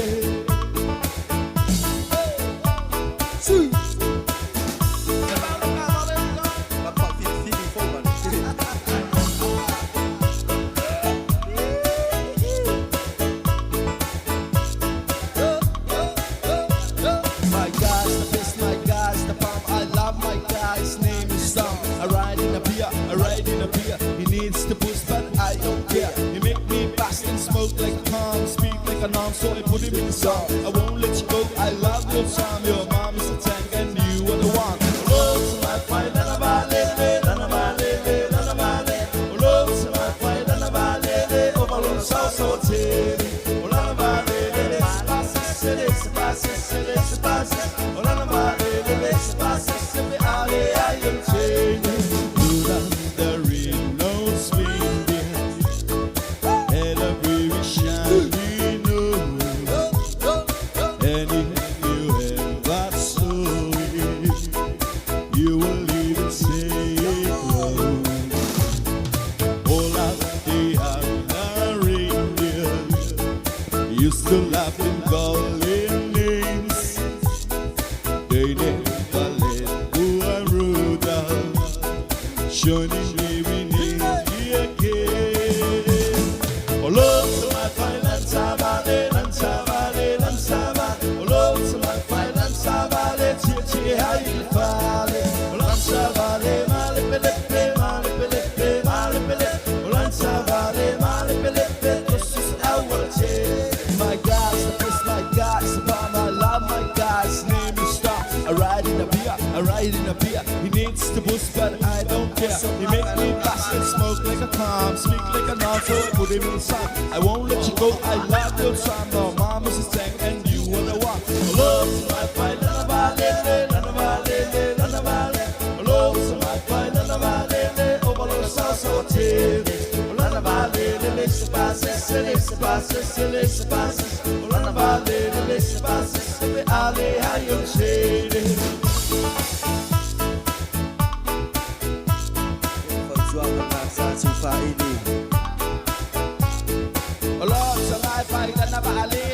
My guy's the best, my guy's the bomb. I love my guy's name is Tom. I ride in a beer, he needs to boost, but I don't care. He make me fast and smoke like a palm, speak like a nom, so I put him in the song. I won't let you go, I love your charm. Your mom is a tank and you are the one. Hello to my fine and a valley, hello to my fine and a valley, over on the south so TV. Olana valley, lace passes, Olana valley, lace passes, the alley, I am changing. The ring, no swing behind, and a very shiny nose. And if you ever saw it, you will even say it close. All of the other reindeer used to laugh and call him names. They never let go and Rudolph, shining every name again. Hello to my fine and savale, hello to my fine and savale, chichi high valley, savale, malipelepe, malipelepe, malipelepe, savale, malipelepe, just as our chain. My guy's the best, my guy's the bomb. I love my guy's name is Star. I ride in a beer, he needs to boost, but I don't care. He make me fast and smoke like a palm, speak like a nom, so I put him in the sun. I won't let you go, I love your charm. No, mama's a tank and you are the one. Hello to my fine and a valley, hello to my fine and a valley, over on the south so TV. Olana valley, lace passes, Olana valley, lace passes, the alley, I am shaded. Olana sa my fine and a valley,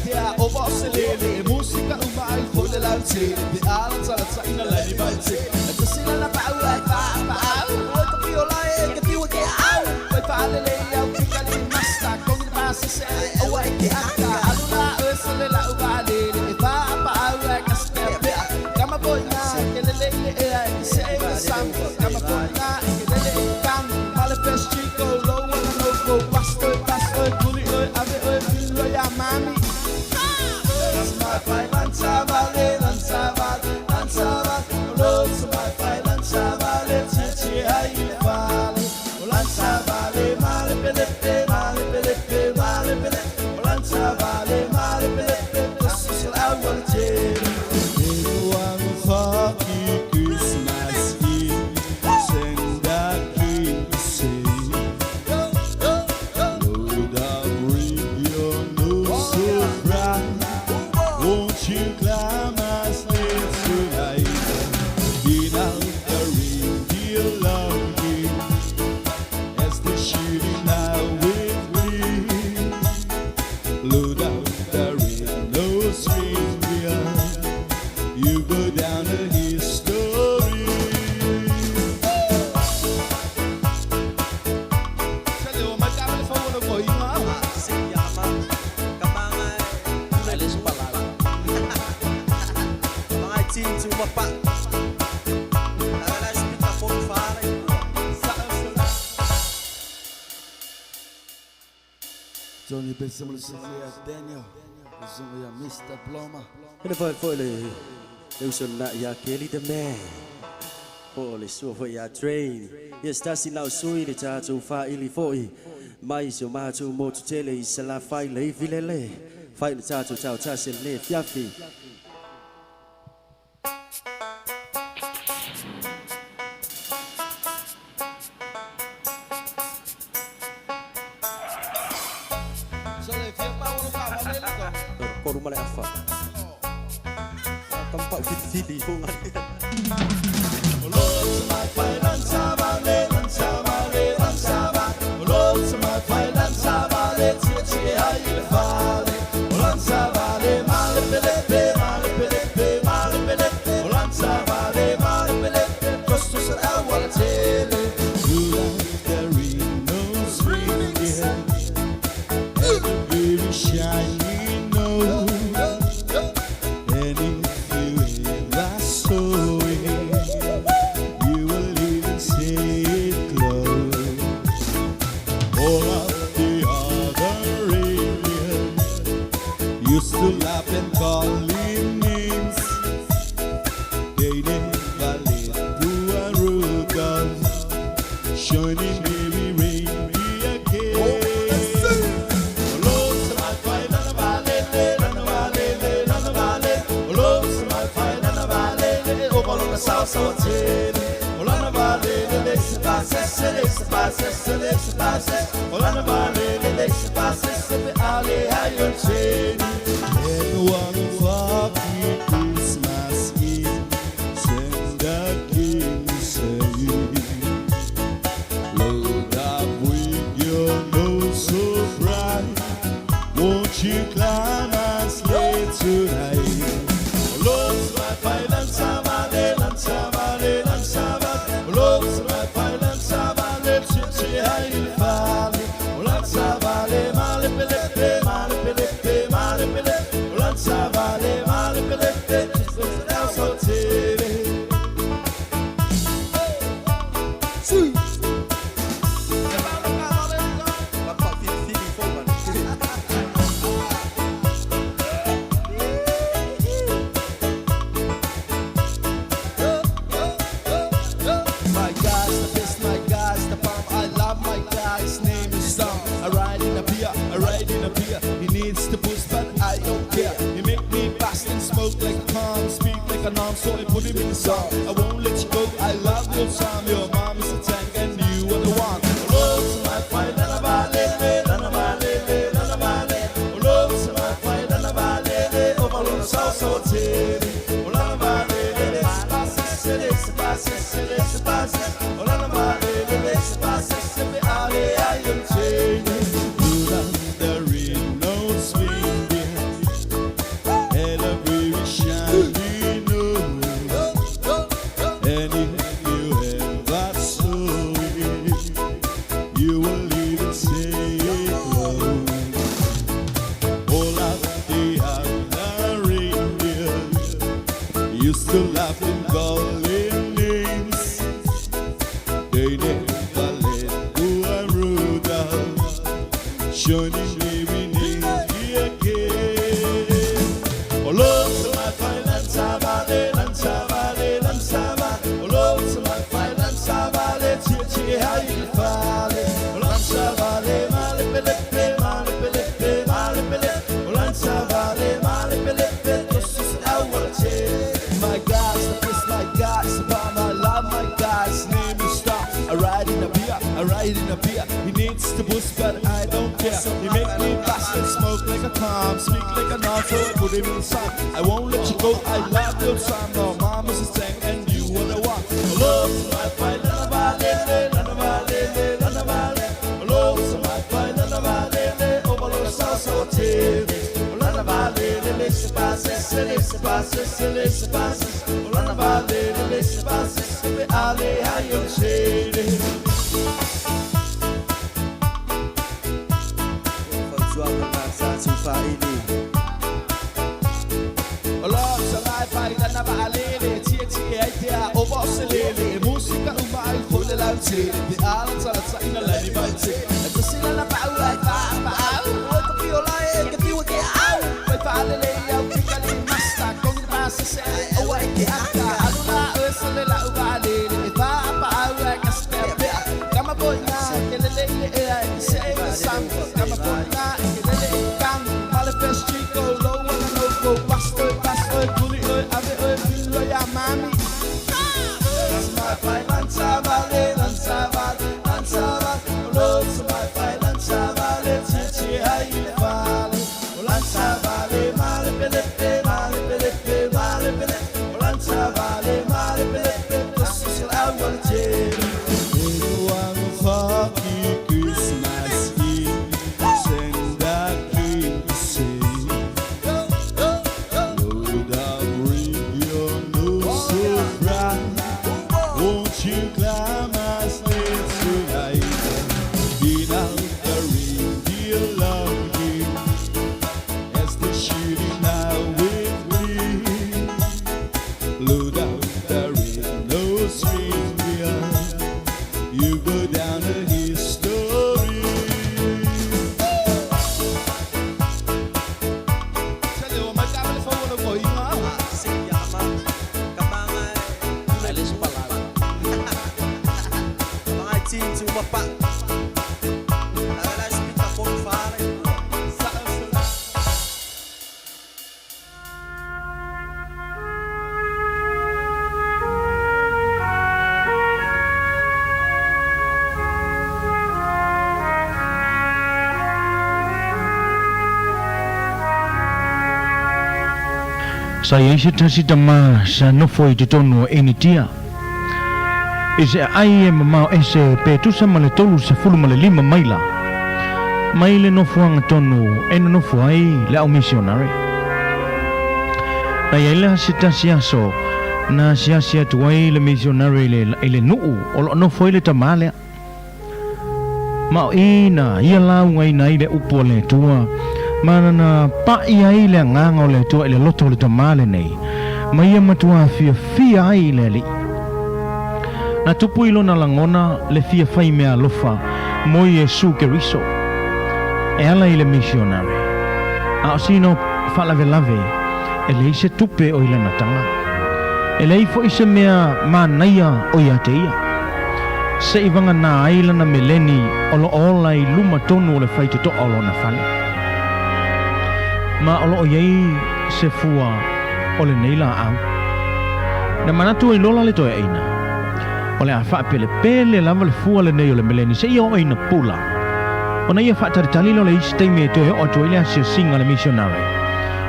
tia, over Selene, musica umai, full of love, the islands are the sign of Lady Bunty. And to see a power like that, what to feel like if you would get out. But finally, I'll pick up the master, come to the master, say, oh, I get out. I don't know, it's a little valley, if I like a step there. Come a boy now, get a lady, say something. Come a boy now, get a lady, come, Malifest Chico, low and a local, bastard, bully, I've been a mommy. My fine and savale, hello to my fine and savale, chichi high valley, savale, shooting now with me. Low down, there is no stranger. You go down in history. Johnny Bessemer Daniel, Mr. Bloma. Hãy phơi phơiเลยเดี๋ยวส่วนน่ะอยากเกลี่ยแม่พอเลยสู้พอยาเทรนยัสตาสิเราซุยเลยจ้าจูฟ้าอิลิโฟอีไม่เสียวมาจูโมจูเจเลยสลาไฟเลยวิเลเล่ไฟจ้าจูเจ้าจ้าเซเล่ฟิอาฟี Kau rumah lagi apa? Tampak video pun ada. Used to laugh and call him names. They never let poor Rudolph shining every reindeer came. Lord, my fight and a ballet, and a ballet, and a ballet. Lord, my fight and a ballet, over on the south side. On a ballet, let's pass, let's pass, let's pass. On a ballet, let's pass, let's alley, I am saying. One fucking Christmas Eve, send the king saying, load up with your nose so bright, won't you climb and sleigh tonight? Lord's my fine and Savale, and Savale, and Savale. Lord's my fine and Savale, Chichi, I Valley. Lord Savale, Malipelete, Malipelete, Malipelete. Savale, Malipelete, just as so TV. My guy's the best, my guy's the bomb. I love my guy's name is Tom. I ride in a beer, I ride in a beer. He needs to boost, but I don't care. You make me fast and smoke like a palm, speak like a nom, so I put him in the song. I won't let you go, I love your song. Your mom is a tank and you are the one. Love to my fight and a ballet, and a ballet, and a ballet. Love to my fight and a ballet, over on the south side. And a ballet, let's pass it, let's pass it, let's pass it. And a ballet, let's pass it, let's alley, I am changing. There is no swing there, and a very shiny nose. And if you ever saw it, you will even say hello. All of the other reindeer used to laugh and call him names. They never let poor Rudolph shining every day again. Oh, Lord, to my fine and Savale, and Savale, and Savale. Oh, Lord, to my fine and Savale, Chichi, how you valley. Oh, Lord, Savale, Malipelete, Malipelete, Malipelete. Oh, Lord, Savale, Malipelete, just as I want to. My God's the best, my God's the bomb. I love my God's name is Star. I ride in a beer, I ride in a beer. He needs to boost, but I don't care. He make me fast and smoke like a palm, speak like a nom, so I put him in the sun. I won't let you go, I love your son. No, mama's a tank and you are the one. Love to my fight, and a ballet, and a ballet, and a ballet. Olana vale l'espace Sebe ale ayo shede Fazua ngasa tufaili Olor salai paida na balele Tie tie aitea o vosse lele Musica umai fole laute Be ala tala ina lani baite Ito sila na pau ai pau Oito piola e ke piwa ke au Pai palele au pikali masta Kongi pasa se o ai ke aka Aluna usele la ubalele E pa pau ai kastepe Kama boina ke lele e ai se sam Kama boina ke lele kam Malefest chico lo wana no go Pasto kuli oi ave oi bilo ya mami My fine lanza vale Love my fine lanza vale Titi hai le vale Lanza vale male pelepe Lanza vale male pelepe This is what I want to tell Everyone fucky Christmas Eve Send that king to say Lord I'll bring your nose so bright Won't you climb my sled tonight? Without the reindeer love you as they're shooting out with me. Load out the red-nosed reindeer, you go down to history. Tell you what, my God, if I want to go, you know. Saya isi tama sa nofoi te tono enitia. Ise ai e mamau ese pe tu sa male tolu sa fulu male lima maila. Maile nofuanga tono ena nofu ai le au missionary. Na yaila sita siaso na siasia tuai le missionary le nuu o nofoi le tamale. Mau ina ia lau ngai nai le upo le tua. Mana na pa ia ile nganga le tua ile loto le tamale nei. Mai matua fia ai le li. Na tupu ilo na langona le fia fai mea lofa mo Yesu Keriso. E ala ile missionary. A sino falave lave ele ise tupe o ile natanga. Ele ifo ise mea manaya o ia te ia. Se ivanga na aila na meleni olo ola i luma tonu o le fai te to olo na fale. Ma olo o yei se fua o le neila au. Na manatu i lola le toe aina. O le a wha pele lava le fua le nei o le meleni se ia o aina pula. O na ia wha taritali lo le isi teime e toe o atu ile asio singa le missionary.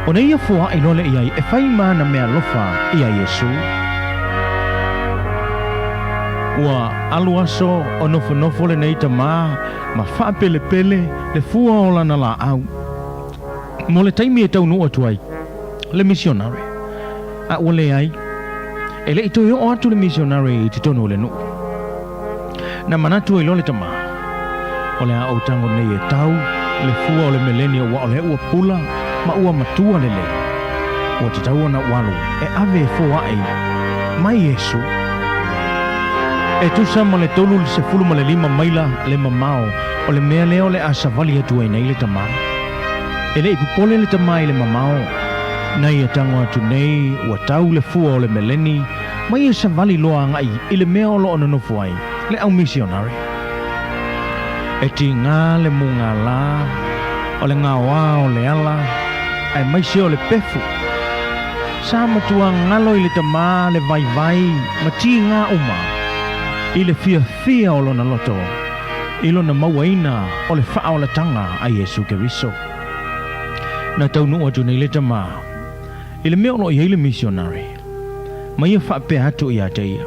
O na ia fua i lole iai e whai mana mea lofa ia Yesu. Ua alu aso o nofo le nei ta ma wha pele le fua o lana la au. Mo le taimi e tau nua tuai le missionary a ua le ai e le ito o atu le missionary i te tono le nuu na manatu i lole tama o le a o tango nei e tau le fua o le meleni o le ua pula ma ua matua le le o te tau ana walu e ave e fua ai mai Yesu e tu sama le tolu le sefulu ma le lima maila le mamao o le mea leo le asavali atu ai nei le tama ele i pupole le tamai le mamao nai e tango atu nei ua tau le fua o le meleni mai e savali loa ngai i le mea o lo ono nofuai le au missionary e ti ngā le munga la o le ngā wā o le ala ai mai se o le pefu sa matua ngalo i le tama le vai ma ti ngā uma i le fia o lo na loto i lo na mauaina o le faa o le tanga a Yesu Keriso na tau nuu atu nei le tama i le mea o lo i le missionary ma ia wha pe atu i a teia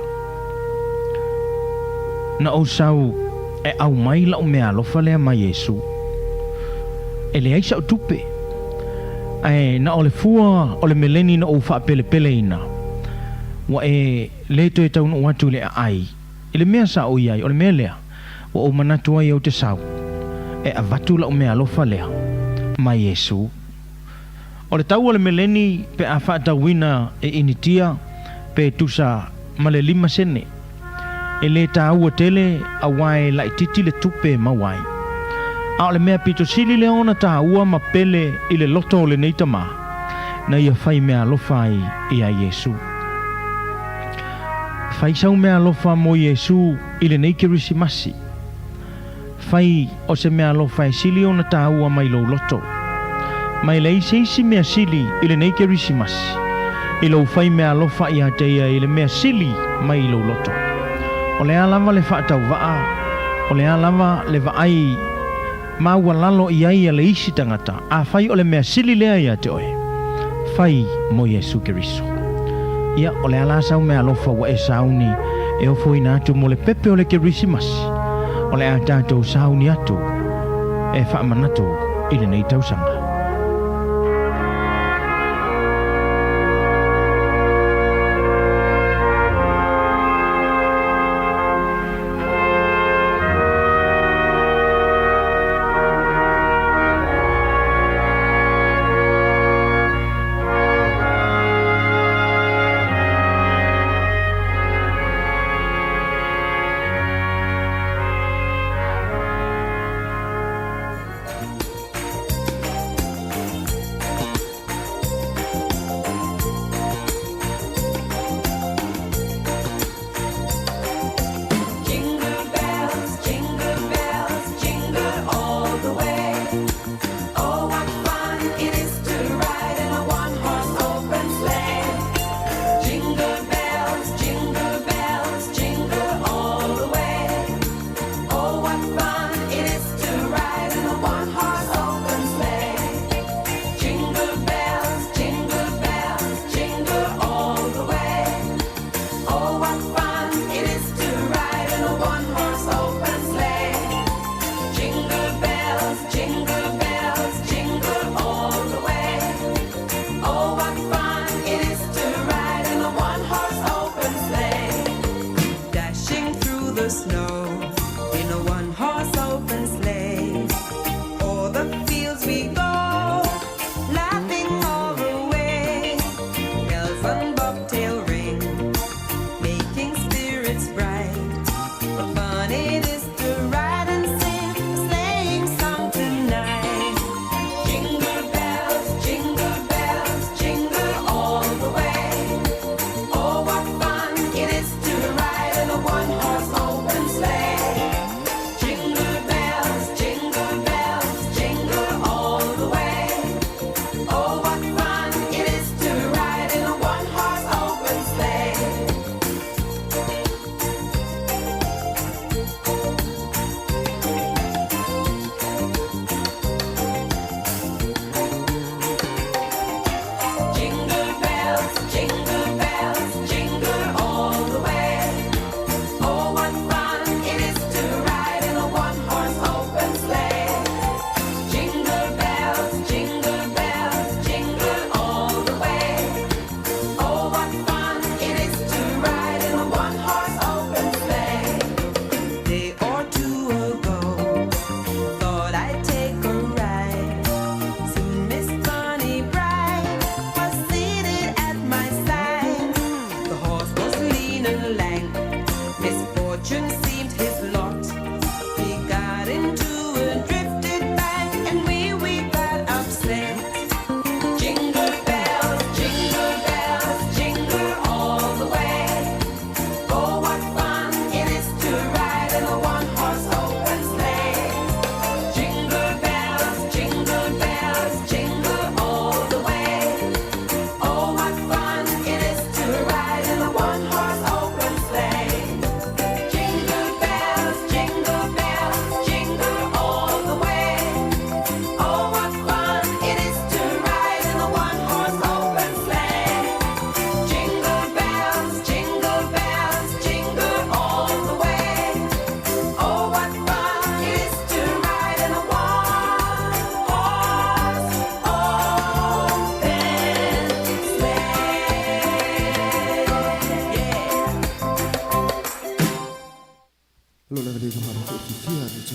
na o sau e au mai lau mea alofa lea ma Yesu e le aisa o tupe ai na ole fua ole meleni na o fa pele pele ina wa e le to e tau no watu le ai ile mea sa o iai ole melea wa o manatu ai o te sau e avatu la o mea alofa lea ma Yesu o le tau ole meleni pe a whaata wina e initia pe tusa ma le 5 sene e le ta ua tele a wai lai titi le tupe ma wai a ole mea pito sili le ona ta ua ma pele i le loto o le neita ma na ia fai mea alofa i a Yesu fai sau mea alofa mo Yesu i le nei kirisimasi fai o se mea alofa e sili ona ta ua mai lo loto mai le isi mea sili i le nei kirisimasi i lo fai mea alofa i a teia i le mea sili mai lo loto o le alama le whaatau waa o le alama le waai maua lalo i ai a le isi tangata a fai o le mea sili lea i a te oe fai mo Yesu Keriso ia o le ala sau mea alofa wa e sauni e ofo ina atu mo le pepe o le kerisimasi o le a tātou sauni atu e whaamanatu i le nei tausanga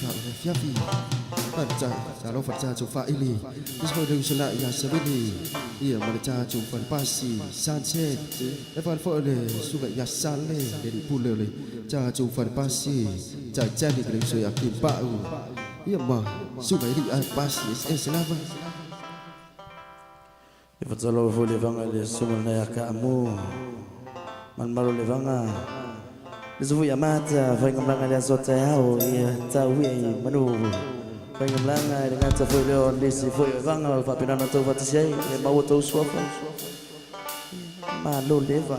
fiafi cha lo fa cha chu fa ili is ho de sala ya sabili ia ma cha chu fa pasi sanche e fa fo le su ga ya sale de pu le cha chu fa pasi cha cha ni de so ya ki pa u ia ma su ga ri a pasi es lava e fa tsalo fo le vanga le su na ya ka mo man malo le vanga Zuvu ya mata fai ngamlanga dia sota yao ia tawi manu fai ngamlanga dengan tafoi leo ndisi foi vanga fa pinana to fa tsai e mau to swafa ma lo leva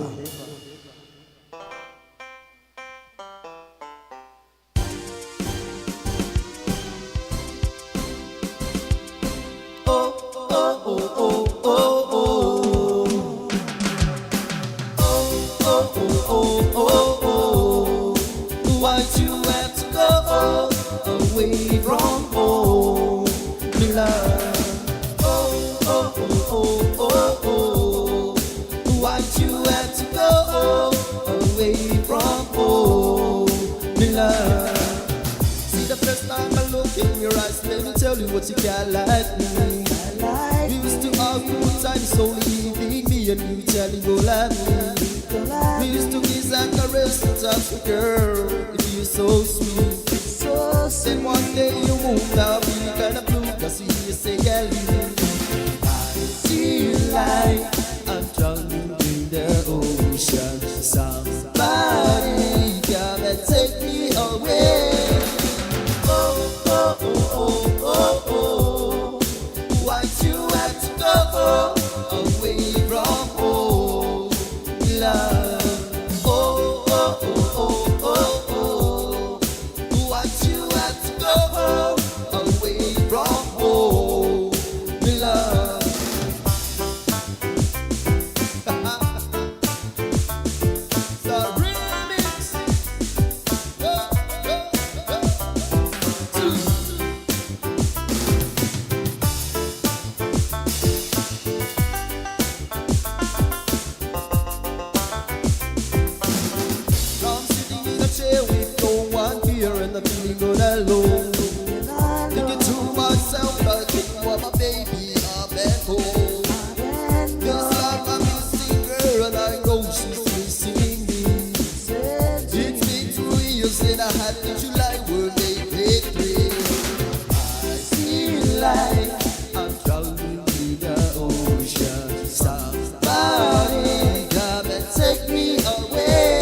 what you got like me. We used to argue time so leaving me and you telling go like me. We used to kiss and caress and touch a girl. If you're so sweet, then one day you won't now be kind of blue cause you say girl I feel like I'm drowning in the ocean. Somebody come and take me away. Away from home, love. Why you have to go away from home, love? The remix. And I'm feeling good alone. Thinking to myself, like you are my baby, I'm at home. This time I'm missing girl, and I know she's missing me. It's been 2 years and I had to July where they paid me. I feel like I'm drowning in the ocean. Somebody come and take me away.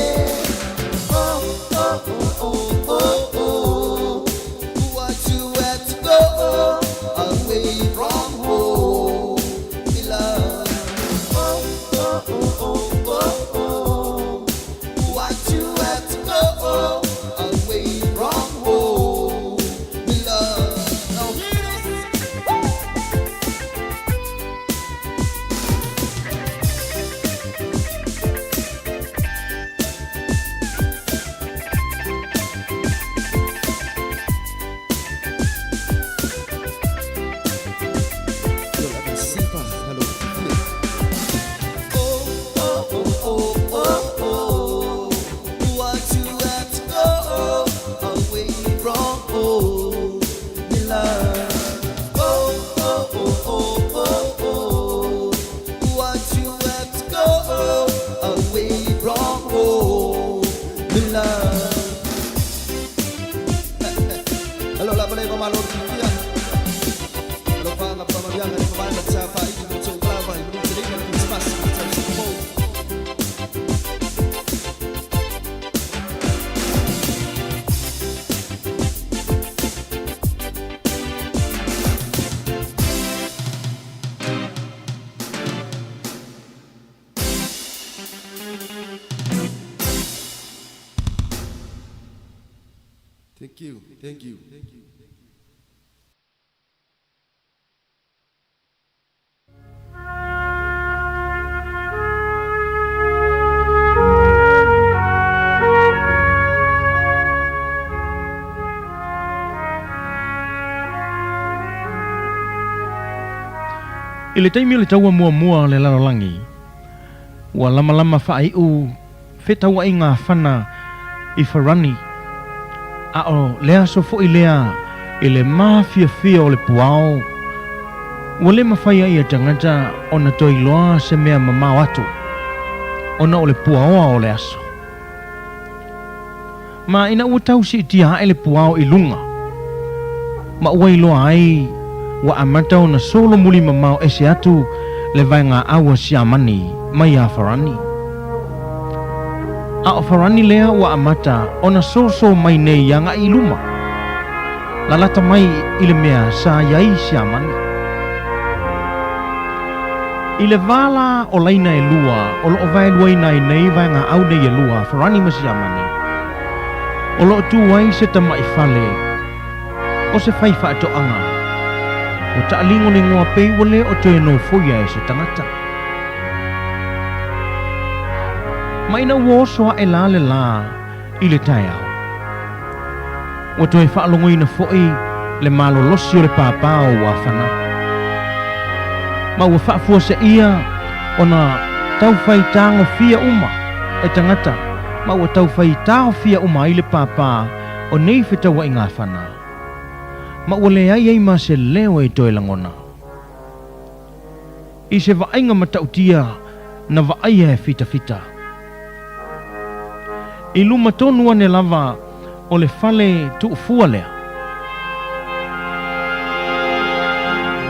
Away from home, love. Why you have to go away from home, love? Now hear allora volevo malortia lo fa la prova bianca di provare la ciapa io non c'ho brava e non c'è niente che mi passi c'è il suo Thank you. Ile taimi le taua mua le lalolangi. Wa lama whaai u whetau ai ngā whana I wharani. A o lea so fo i lea i le mafia fia o le puao. Ua le mawhai ai a tangata o na toi loa se mea mamau atu. Ona o le puaoa o le aso. Ma ina ua tau si tia hae le puao i lunga. Ma ua i loa ai wa amata o na solo muli mamau ese atu le vai ngā aua si amani mai a Farani. A o Farani lea wa amata o na so mai nei yanga i luma. Lalata mai i le mea sa iai si amani. I le vala o laina e lua, o loo vai luaina i nei vai ngā au nei e lua, Farani masi amani. O loo tu wai se tama i fale, o se fai wha ato anga. O ta alingo ni ngoa pei wale o toe no foia e se tangata. Maina ua osoa e la le la i le tai au. O toe wha alongo ina foi le malo losi o le pāpao wa whana. Ma ua whaafua se ia o na tau whai tāngo fia uma e tangata. Ma ua tau whai tāo fia uma i le pāpā o nei whetawa i ngā whana. Ma ua le ai ma se leo e toe langona. I se waainga matautia na waaia e fita. I luma tonu ane lava o le fale tuufua lea.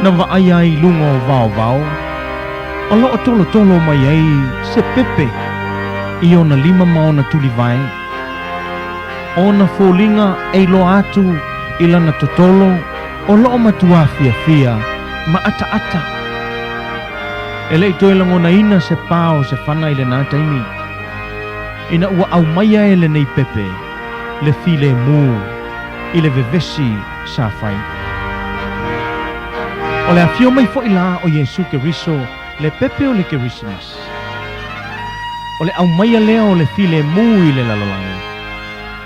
Na waaia i lunga o vao. O loo tolo mai ai se pepe i ona 5 maona tuli vai. Ona fōlinga e lo atu i lana totolo o loo matua fia ma ata. Ele i toe langona ina se pāo se whana i le nā taimi. Ina ua au maia ele nei pepe le file mū i le vevesi sa whai. O le afio mai fo i la o Yesu Keriso le pepe o le Kerisimas. O le au maia lea o le file mū i le lalolangi.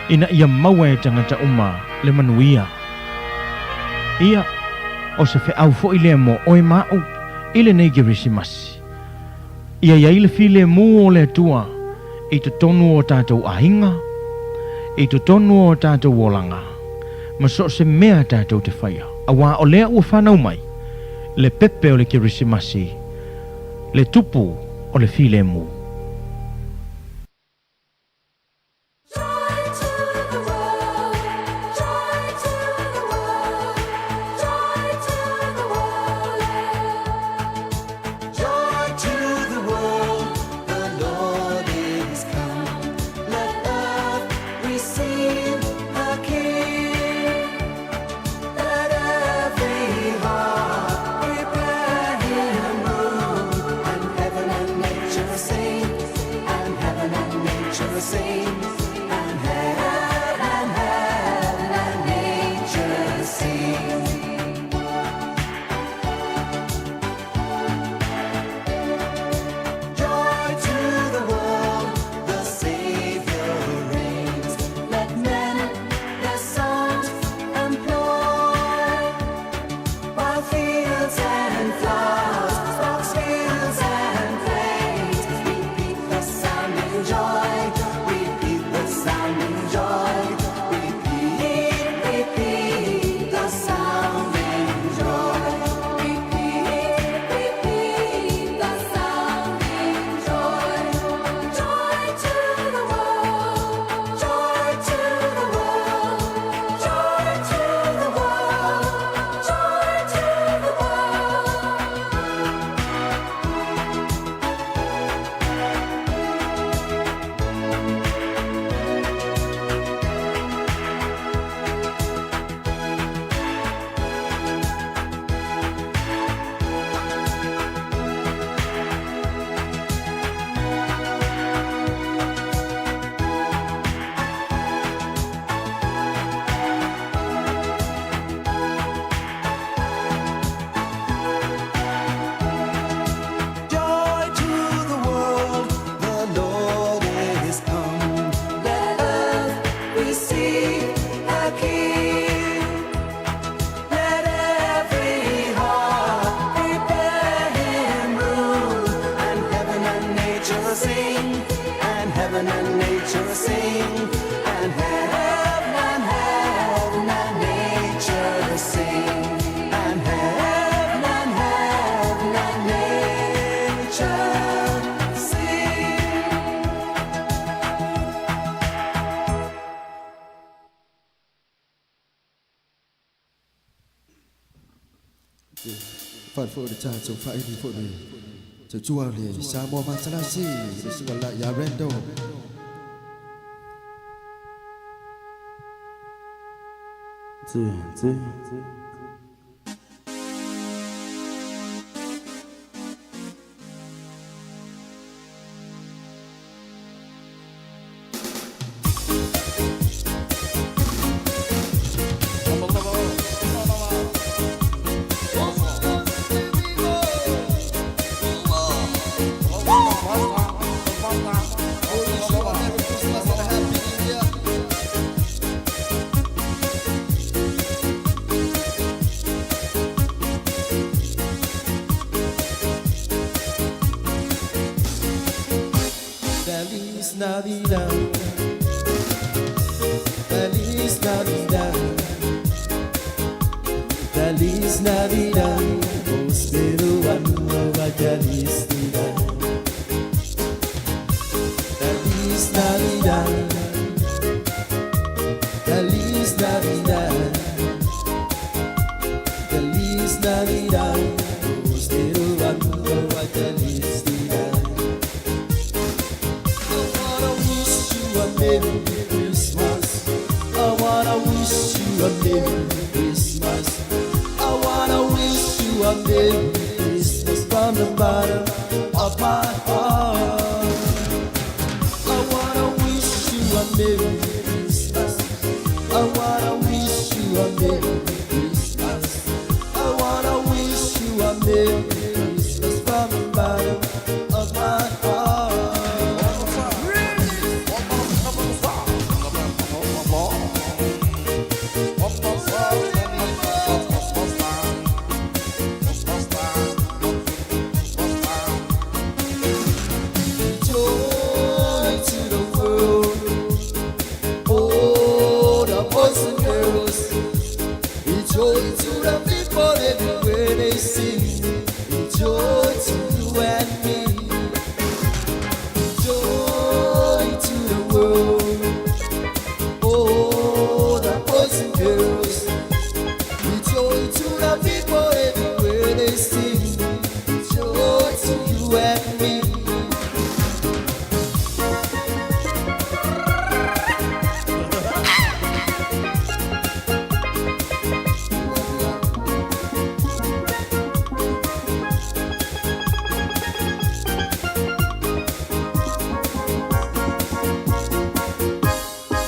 Ina ia maua e tangata uma le manuia. Ia o se fe au fo i le mo oe mau i le nei Kerisimas. Ia ia i le file mū o le atua i to tonu o tātou ahinga, i to tonu o tātou olanga, ma so se mea tātou te whaia. Awa o lea ua whanau mai, le pepe o le Kerisimasi, le tupu o le file mū. Say Phật phụ để cha châu phải đi phụ đi châu chua liền sa mô ma sa la si để xin gọi lại ya rendo Feliz Navidad, Feliz Navidad, Feliz Navidad, prospero año felicidad. Feliz Navidad, Feliz Navidad, Feliz Navidad, prospero año felicidad. Merry Christmas. I wanna wish you a Merry Christmas. I wanna wish you a Merry Christmas from the bottom of my heart. I wanna wish you a Merry Christmas. I wanna wish you a Merry Christmas. I wanna wish you a Merry Christmas from the bottom of my heart. Joy to the people everywhere they sing. Joy to you and me. Joy to the world. Oh, the boys and girls. Joy to the people everywhere they sing. Joy to you and me.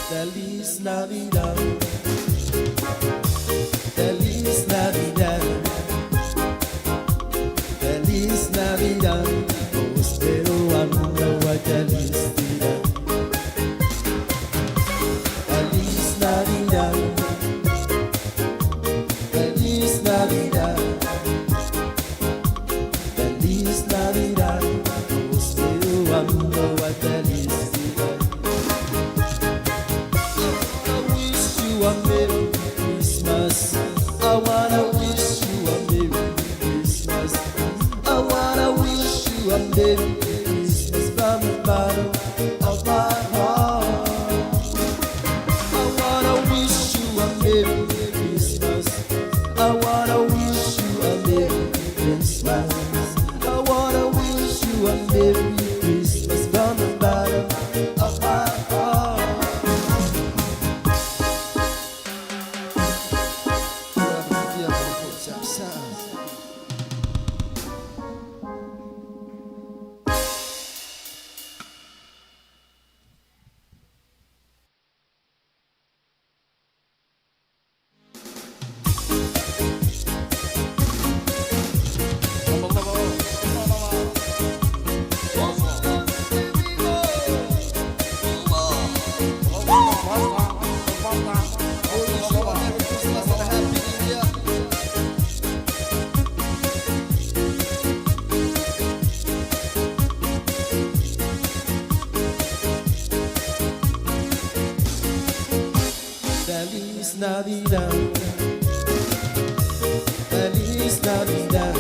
Feliz Navidad, Feliz Navidad, Feliz Navidad, prospero año felicidad. Feliz Navidad, Feliz Navidad, Feliz Navidad, prospero año felicidad. A Merry Christmas. I wanna wish you a Merry Christmas. I wanna wish you a Merry Christmas from the bottom of my heart. I wanna wish you a Merry Christmas. I wanna wish you a Merry Christmas. I wanna wish you a Merry Christmas from the bottom of my heart. Feliz Navidad, Feliz Navidad,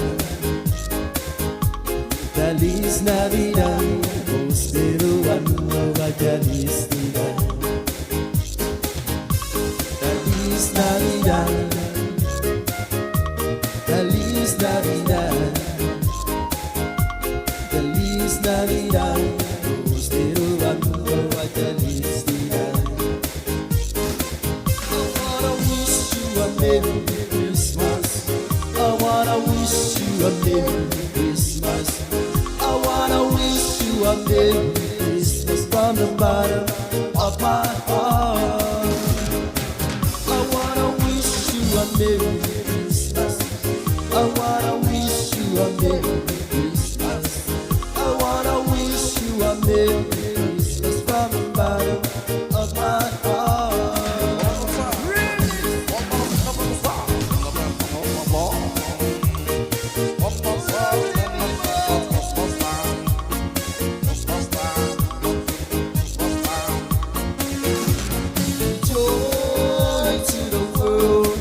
Feliz Navidad, prospero año felicidad. Feliz Navidad, Feliz a Merry Christmas. I wanna wish you a Merry Christmas from the bottom of my heart. I wanna wish you a Merry Christmas. I wanna wish you a Merry Christmas. I wanna wish you a Merry Christmas from the bottom of my heart. Joy to the world,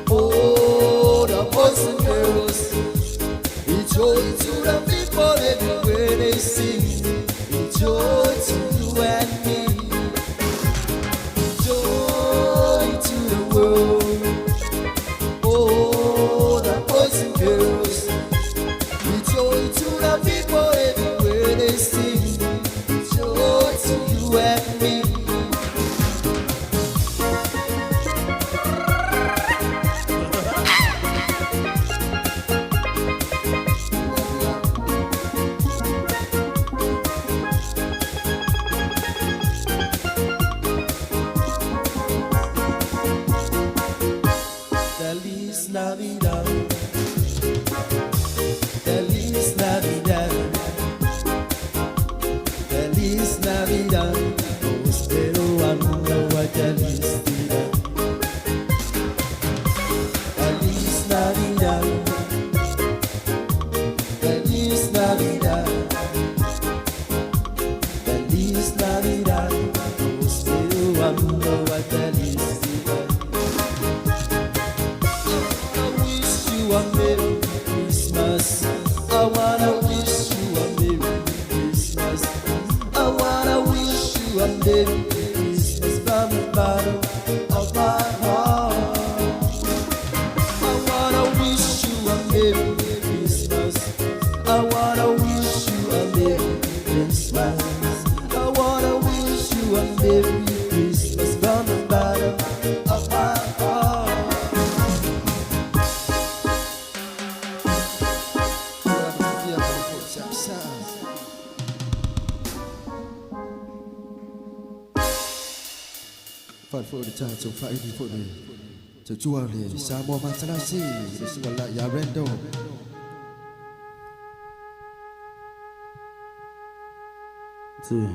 oh, the boys and girls. Joy to the people everywhere they sing. Joy to you and me. Joy to the world, oh, the boys and girls. Joy to the people everywhere they sing. Joy to you and me. Feliz Navidad, Feliz Navidad, Feliz Navidad, prospero año y felicidad. Feliz Navidad, Feliz Navidad, Feliz Navidad, prospero año y felicidad. A Merry Christmas. I wanna wish you a Merry Christmas. I wanna wish you a Merry Christmas from the bottom of my heart. I wanna wish you a Merry Christmas. I wanna wish you a Merry Christmas. I wanna wish you a Merry Christmas from the bottom of my heart. Phật phụ để cha chống phải đi phụ này chờ chua để xa mô mà xa si để xin gọi lại nhà rendo Zui